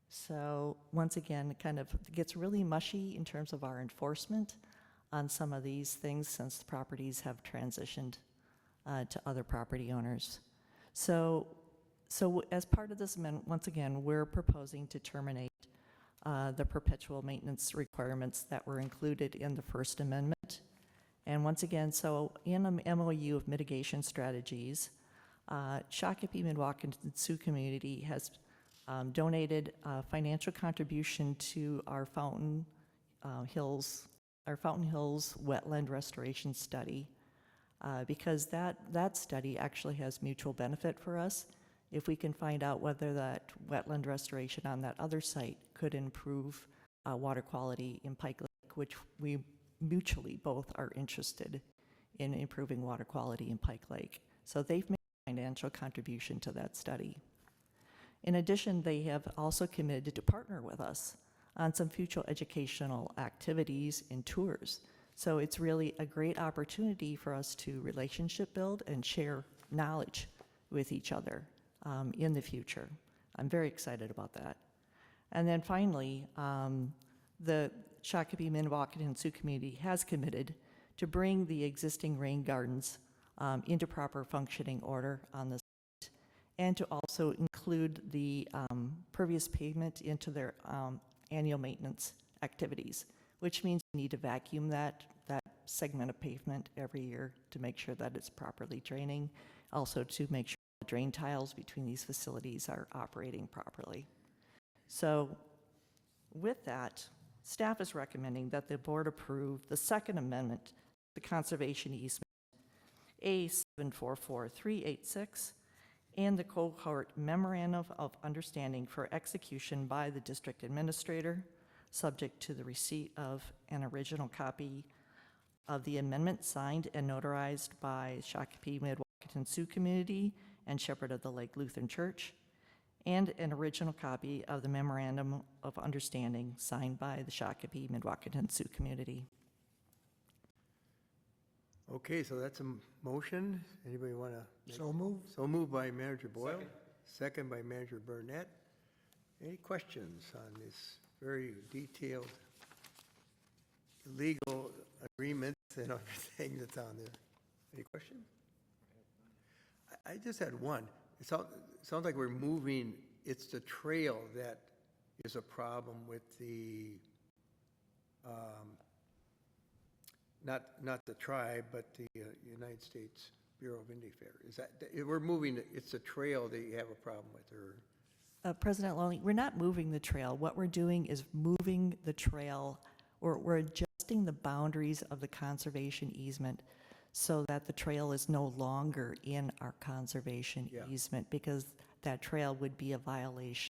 So once again, it kind of gets really mushy in terms of our enforcement on some of these things since the properties have transitioned to other property owners. So as part of this amendment, once again, we're proposing to terminate the perpetual maintenance requirements that were included in the First Amendment. And once again, so in an MOU of mitigation strategies, Shakopee, Midwauken, and Sioux community has donated a financial contribution to our Fountain Hills wetland restoration study. because that study actually has mutual benefit for us. If we can find out whether that wetland restoration on that other site could improve water quality in Pike Lake, which we mutually both are interested in improving water quality in Pike Lake. So they've made a financial contribution to that study. In addition, they have also committed to partner with us on some future educational activities and tours. So it's really a great opportunity for us to relationship build and share knowledge with each other in the future. I'm very excited about that. And then finally, the Shakopee, Minnewacan, and Sioux community has committed to bring the existing rain gardens into proper functioning order on the site, and to also include the pervious pavement into their annual maintenance activities, which means you need to vacuum that segment of pavement every year to make sure that it's properly draining, also to make sure the drain tiles between these facilities are operating properly. So with that, staff is recommending that the board approve the second amendment to the conservation easement A744386 and the cohort memorandum of understanding for execution by the district administrator, subject to the receipt of an original copy of the amendment signed and notarized by Shakopee, Midwakanton, Sioux community and Shepherd of the Lake Lutheran Church, and an original copy of the memorandum of understanding signed by the Shakopee, Midwakanton, Sioux community. Okay, so that's a motion. Anybody want to? So moved. So moved by Manager Boyle. Second by Manager Burnett. Any questions on this very detailed legal agreement and everything that's on there? Any questions? I just had one. It sounds like we're moving, it's the trail that is a problem with the, not the tribe, but the United States Bureau of Indian Affairs. Is that, we're moving, it's a trail that you have a problem with, or? President Loney, we're not moving the trail. What we're doing is moving the trail, or we're adjusting the boundaries of the conservation easement so that the trail is no longer in our conservation easement, because that trail would be a violation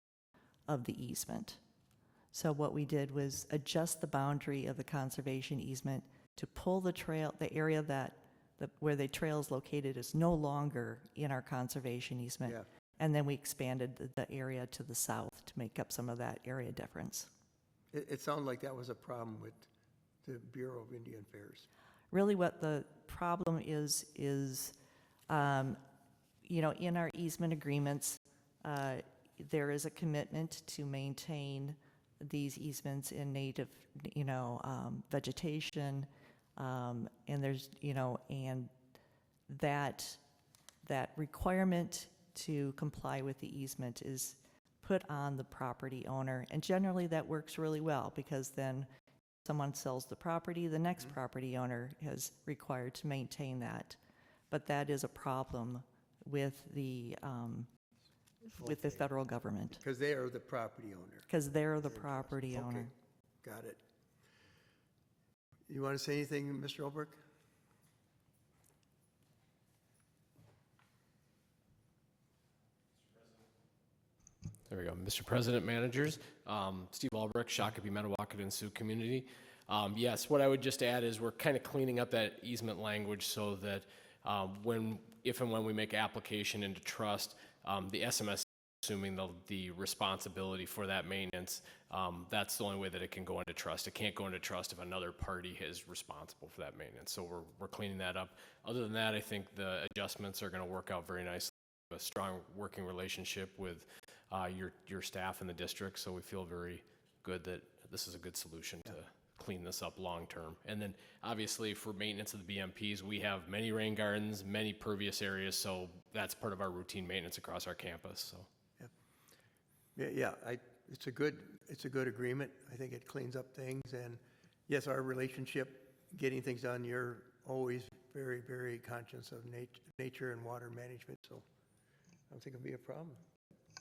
of the easement. So what we did was adjust the boundary of the conservation easement to pull the trail, the area that, where the trail is located is no longer in our conservation easement. Yeah. And then we expanded the area to the south to make up some of that area difference. It sounded like that was a problem with the Bureau of Indian Affairs. Really what the problem is, you know, in our easement agreements, there is a commitment to maintain these easements in native, you know, vegetation, and there's, you know, and that requirement to comply with the easement is put on the property owner, and generally that works really well, because then someone sells the property, the next property owner is required to maintain that. But that is a problem with the federal government. Because they are the property owner. Because they're the property owner. Okay, got it. You want to say anything, Mr. Olberg? There we go. Mr. President, managers, Steve Albrecht, Shakopee, Metawakan, and Sioux community. Yes, what I would just add is we're kind of cleaning up that easement language so that if and when we make application into trust, the SMS assuming the responsibility for that maintenance, that's the only way that it can go into trust. It can't go into trust if another party is responsible for that maintenance. So we're cleaning that up. Other than that, I think the adjustments are going to work out very nicely. A strong working relationship with your staff in the district, so we feel very good that this is a good solution to clean this up long term. And then obviously for maintenance of the BMPs, we have many rain gardens, many pervious areas, so that's part of our routine maintenance across our campus. So it's a good agreement. I think it cleans up things, and yes, our relationship, getting things done, you're always very, very conscious of nature and water management, so I don't think it'll be a problem.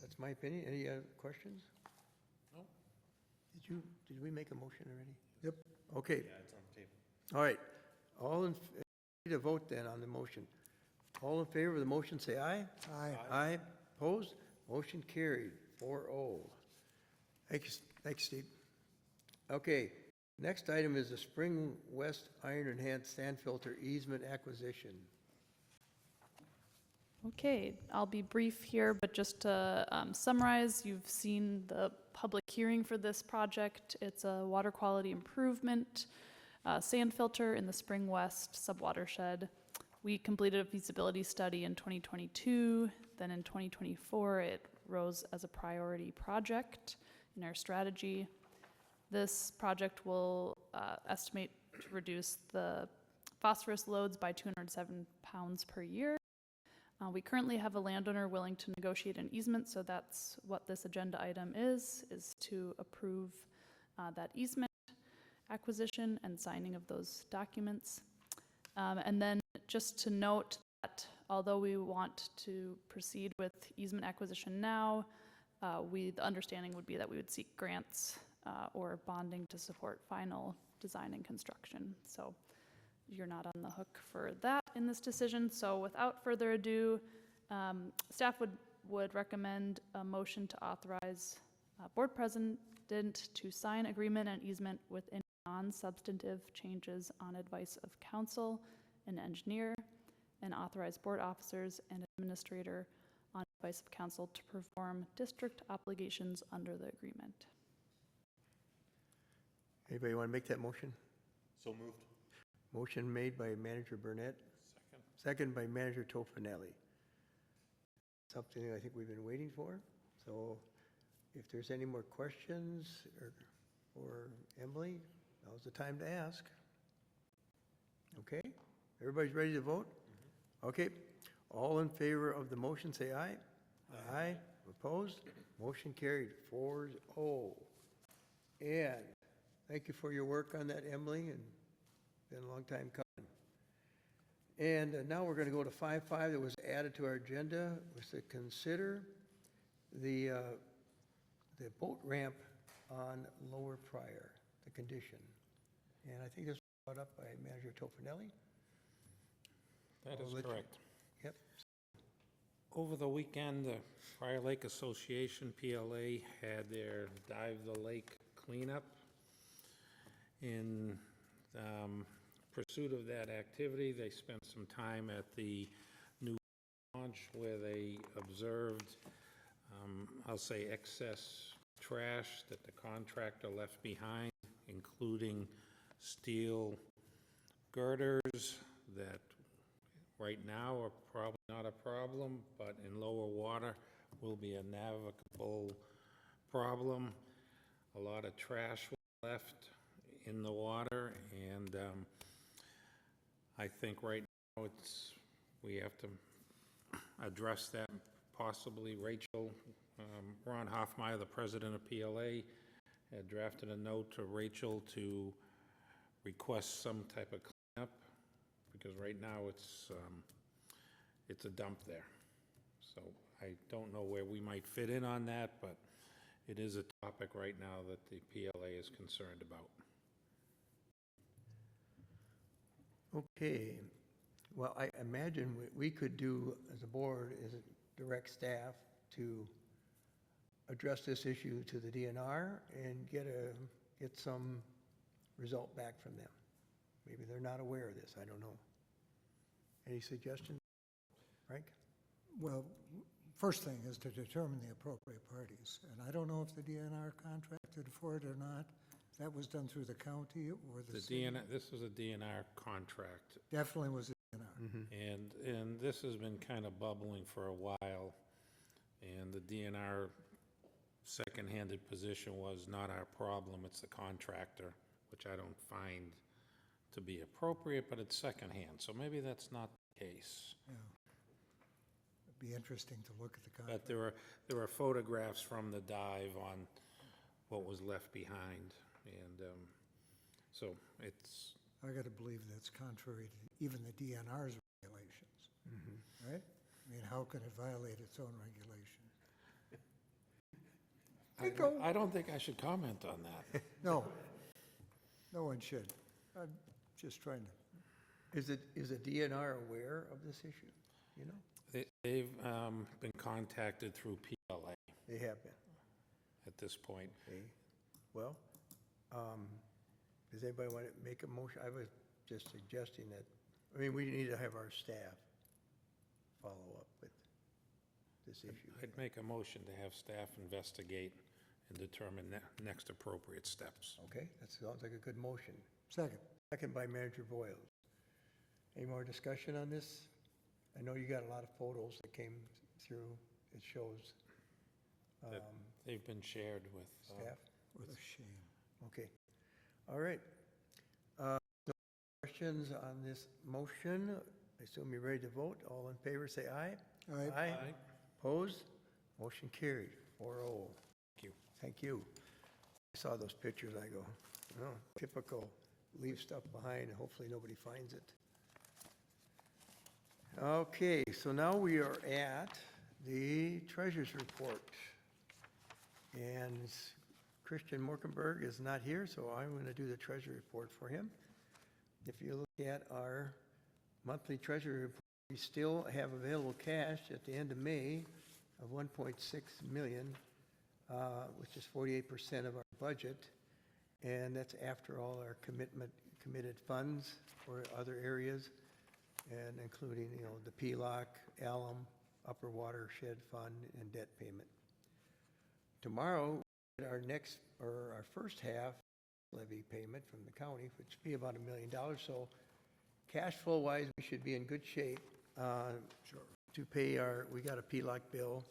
That's my opinion. Any questions? No. Did we make a motion already? Yep. Okay. Yeah, it's on the table. All right. All in to vote then on the motion. All in favor of the motion, say aye. Aye. Aye. Opposed? Motion carried, 4-0. Thanks, Steve. Okay, next item is the Spring West Iron and Hand Sand Filter easement acquisition. Okay, I'll be brief here, but just to summarize, you've seen the public hearing for this project. It's a water quality improvement sand filter in the Spring West subwatershed. We completed a feasibility study in 2022. Then in 2024, it rose as a priority project in our strategy. This project will estimate to reduce the phosphorus loads by 207 pounds per year. We currently have a landowner willing to negotiate an easement, so that's what this agenda item is to approve that easement acquisition and signing of those documents. And then just to note that although we want to proceed with easement acquisition now, the understanding would be that we would seek grants or bonding to support final design and construction. So you're not on the hook for that in this decision. So without further ado, staff would recommend a motion to authorize board president to sign agreement and easement with any non-substantive changes on advice of council and engineer, and authorize board officers and administrator on advice of council to perform district obligations under the agreement. Anybody want to make that motion? So moved. Motion made by Manager Burnett. Second by Manager Tofinelli. Something I think we've been waiting for. So if there's any more questions or Emily, now's the time to ask. Okay, everybody's ready to vote? Okay, all in favor of the motion, say aye. Aye. Opposed? Motion carried, 4-0. And thank you for your work on that, Emily, and been a long time coming. And now we're going to go to 5.5 that was added to our agenda, was to consider the boat ramp on Lower Pryor, the condition. And I think this was brought up by Manager Tofinelli. That is correct. Yep. Over the weekend, the Prior Lake Association, PLA, had their Dive the Lake cleanup. In pursuit of that activity, they spent some time at the new launch where they observed, I'll say, excess trash that the contractor left behind, including steel girders that right now are probably not a problem, but in lower water will be a navigable problem. A lot of trash was left in the water, and I think right now we have to address that possibly. Rachel, Ron Hoffmeyer, the president of PLA, had drafted a note to Rachel to request some type of cleanup, because right now it's a dump there. So I don't know where we might fit in on that, but it is a topic right now that the PLA is concerned about. Okay. Well, I imagine we could do, as a board, is direct staff to address this issue to the DNR and get some result back from them. Maybe they're not aware of this, I don't know. Any suggestions, Frank? Well, first thing is to determine the appropriate parties. And I don't know if the DNR contracted for it or not. That was done through the county or the city? DNR, this was a DNR contract. Definitely was the DNR. Mm-hmm. And this has been kind of bubbling for a while, and the DNR second-handed position was not our problem, it's the contractor, which I don't find to be appropriate, but it's secondhand, so maybe that's not the case. Yeah. It'd be interesting to look at the contract. But there are photographs from the dive on what was left behind, and so it's... I got to believe that's contrary to even the DNR's regulations, right? I mean, how can it violate its own regulations? I don't think I should comment on that. No, no one should. I'm just trying to Is the DNR aware of this issue? You know, They've been contacted through PLA they have been. at this point. Okay, well, does anybody want to make a motion? I was just suggesting that, I mean, we need to have our staff follow up with this issue. I'd make a motion to have staff investigate and determine next appropriate steps. Okay, that sounds like a good motion. Second. Second by Manager Boyles. Any more discussion on this? I know you got a lot of photos that came through. It shows That They've been shared with staff. What a shame. Okay, all right. No questions on this motion? I assume you're ready to vote. All in favor, say aye. Aye. Aye. Opposed? Motion carried, 4-0. Thank you. Thank you. I saw those pictures, I go, oh, typical, leave stuff behind, and hopefully nobody finds it. Okay, so now we are at the treasurer's report. And Christian Morkenberg is not here, so I'm going to do the treasury report for him. If you look at our monthly treasury report, we still have available cash at the end of May of 1.6 million, which is 48% of our budget. And that's after all our committed funds for other areas, and including, you know, the PLOC, alum, upper watershed fund, and debt payment. Tomorrow, our first half levy payment from the county, which would be about $1 million. So cash flow wise, we should be in good shape to pay we got a PLOC bill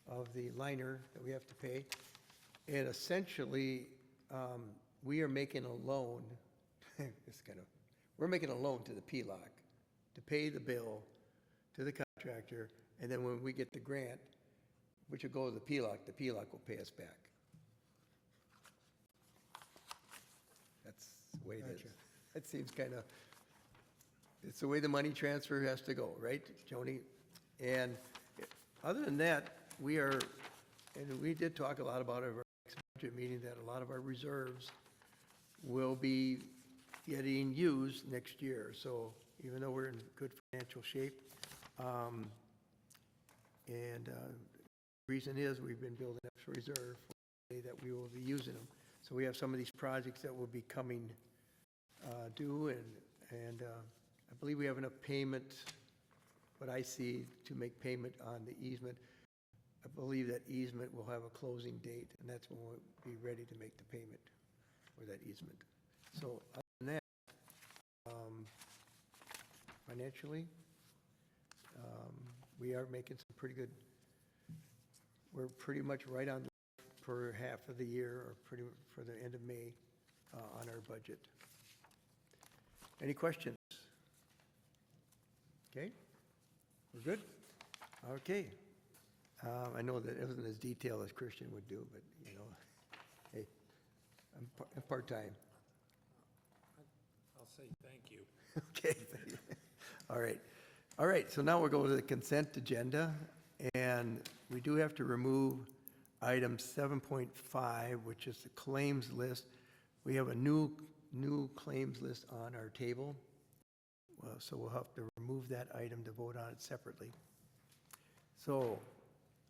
of the liner that we have to pay. And essentially, we are making a loan, we're making a loan to the PLOC to pay the bill to the contractor, and then when we get the grant, which will go to the PLOC will pay us back. That's the way it is. Gotcha. That seems kind of, it's the way the money transfer has to go, right, Joni? And other than that, we did talk a lot about it at our next budget meeting, that a lot of our reserves will be getting used next year. So even though we're in good financial shape, the reason is we've been building up reserve for the day that we will be using them. So we have some of these projects that will be coming due, and I believe we have enough payment, what I see, to make payment on the easement. I believe that easement will have a closing date, and that's when we'll be ready to make the payment for that easement. So other than that, financially, we are making some pretty good, we're pretty much right on for half of the year, or for the end of May, on our budget. Any questions? Okay, we're good? Okay. I know that it wasn't as detailed as Christian would do, but, you know, hey, I'm part-time. I'll say thank you. Okay. All right. All right, so now we'll go to the consent agenda, and we do have to remove item 7.5, which is the claims list. We have a new claims list on our table, so we'll have to remove that item to vote on it separately. So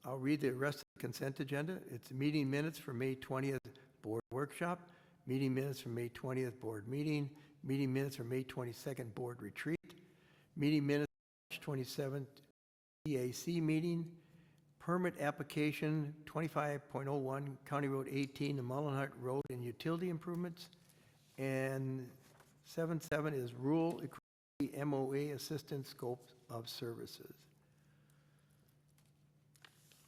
I'll read the rest of the consent agenda. It's meeting minutes for May 20th board workshop, meeting minutes for May 20th board meeting, meeting minutes for May 22nd board retreat, meeting minutes for March 27th EAC meeting, permit application 25.01 County Road 18, the Mullenhart Road and utility improvements, and 7.7 is rural equity MOA assistance scope of services.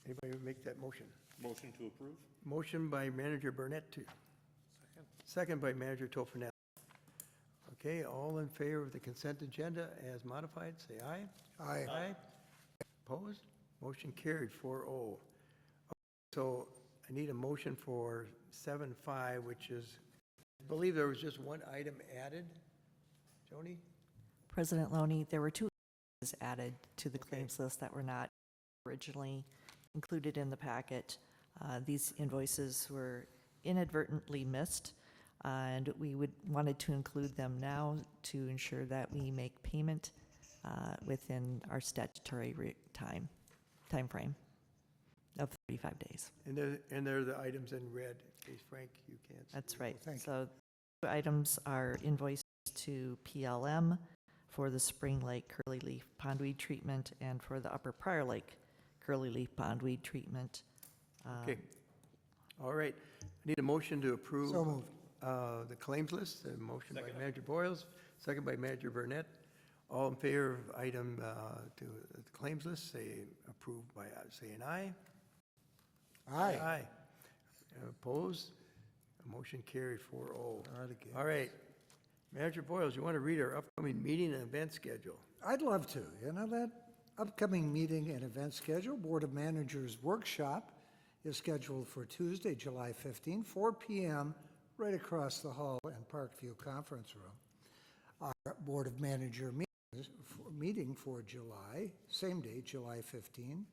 Anybody make that motion? Motion to approve? Motion by Manager Burnett, second by Manager Toffenelli. Okay, all in favor of the consent agenda as modified, say aye. Aye. Aye. Opposed? Motion carried, 4-0. So I need a motion for 7.5, which is, I believe there was just one item added. Joni? President Loney, there were two items added to the claims list that were not originally included in the packet. These invoices were inadvertently missed. And we wanted to include them now to ensure that we make payment within our statutory time frame of 35 days. And they're the items in red, in case Frank, you can't see. That's right. Thank you. So the items are invoices to PLM for the Spring Lake Curly Leaf Pondweed treatment and for the Upper Prior Lake Curly Leaf Pondweed treatment. Okay. All right. I need a motion to approve. So moved. The claims list, a motion by Manager Boyles, second by Manager Burnett. All in favor of item to the claims list, say approved by saying aye. Aye. Aye. Opposed? Motion carried 4-0. Not again. All right. Manager Boyles, you want to read our upcoming meeting and event schedule? I'd love to. You know, that upcoming meeting and event schedule, Board of Managers Workshop, is scheduled for Tuesday, July 15, 4 p.m., right across the hall in Parkview Conference Room. Our Board of Manager meeting for July, same day, July 15,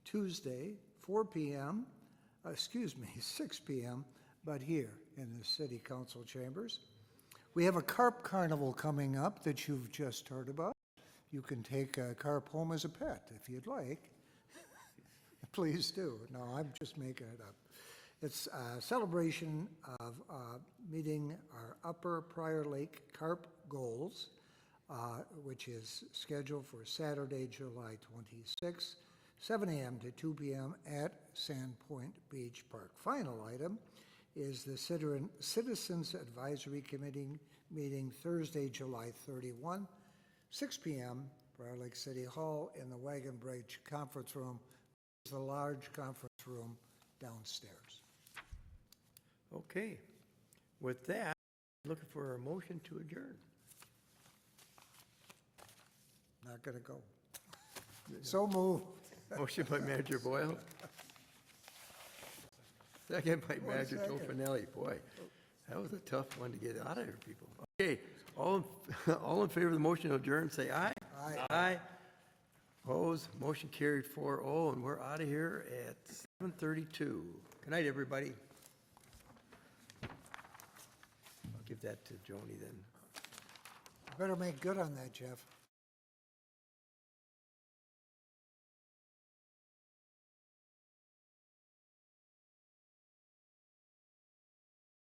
Tuesday, 4 p.m., 6 p.m., but here in the City Council chambers. We have a carp carnival coming up that you've just heard about. You can take a carp home as a pet if you'd like. Please do. No, I'm just making it up. It's a celebration of meeting our Upper Prior Lake carp goals, which is scheduled for Saturday, July 26, 7 a.m. to 2 p.m. at Sandpoint Beach Park. Final item is the Citizens Advisory Committee meeting Thursday, July 31, 6 p.m., Prior Lake City Hall in the Wagon Bridge Conference Room. It's a large conference room downstairs. Okay. With that, looking for a motion to adjourn. Not going to go. So moved. Motion by Manager Boyle. Second by Manager second. Tofinelli. Boy, that was a tough one to get out of here, people. Okay, all in favor of the motion to adjourn, say aye. Aye. Aye. Opposed, motion carried 4-0, and we're out of here at 7:32. Good night, everybody. I'll give that to Joni then. Better make good on that, Jeff.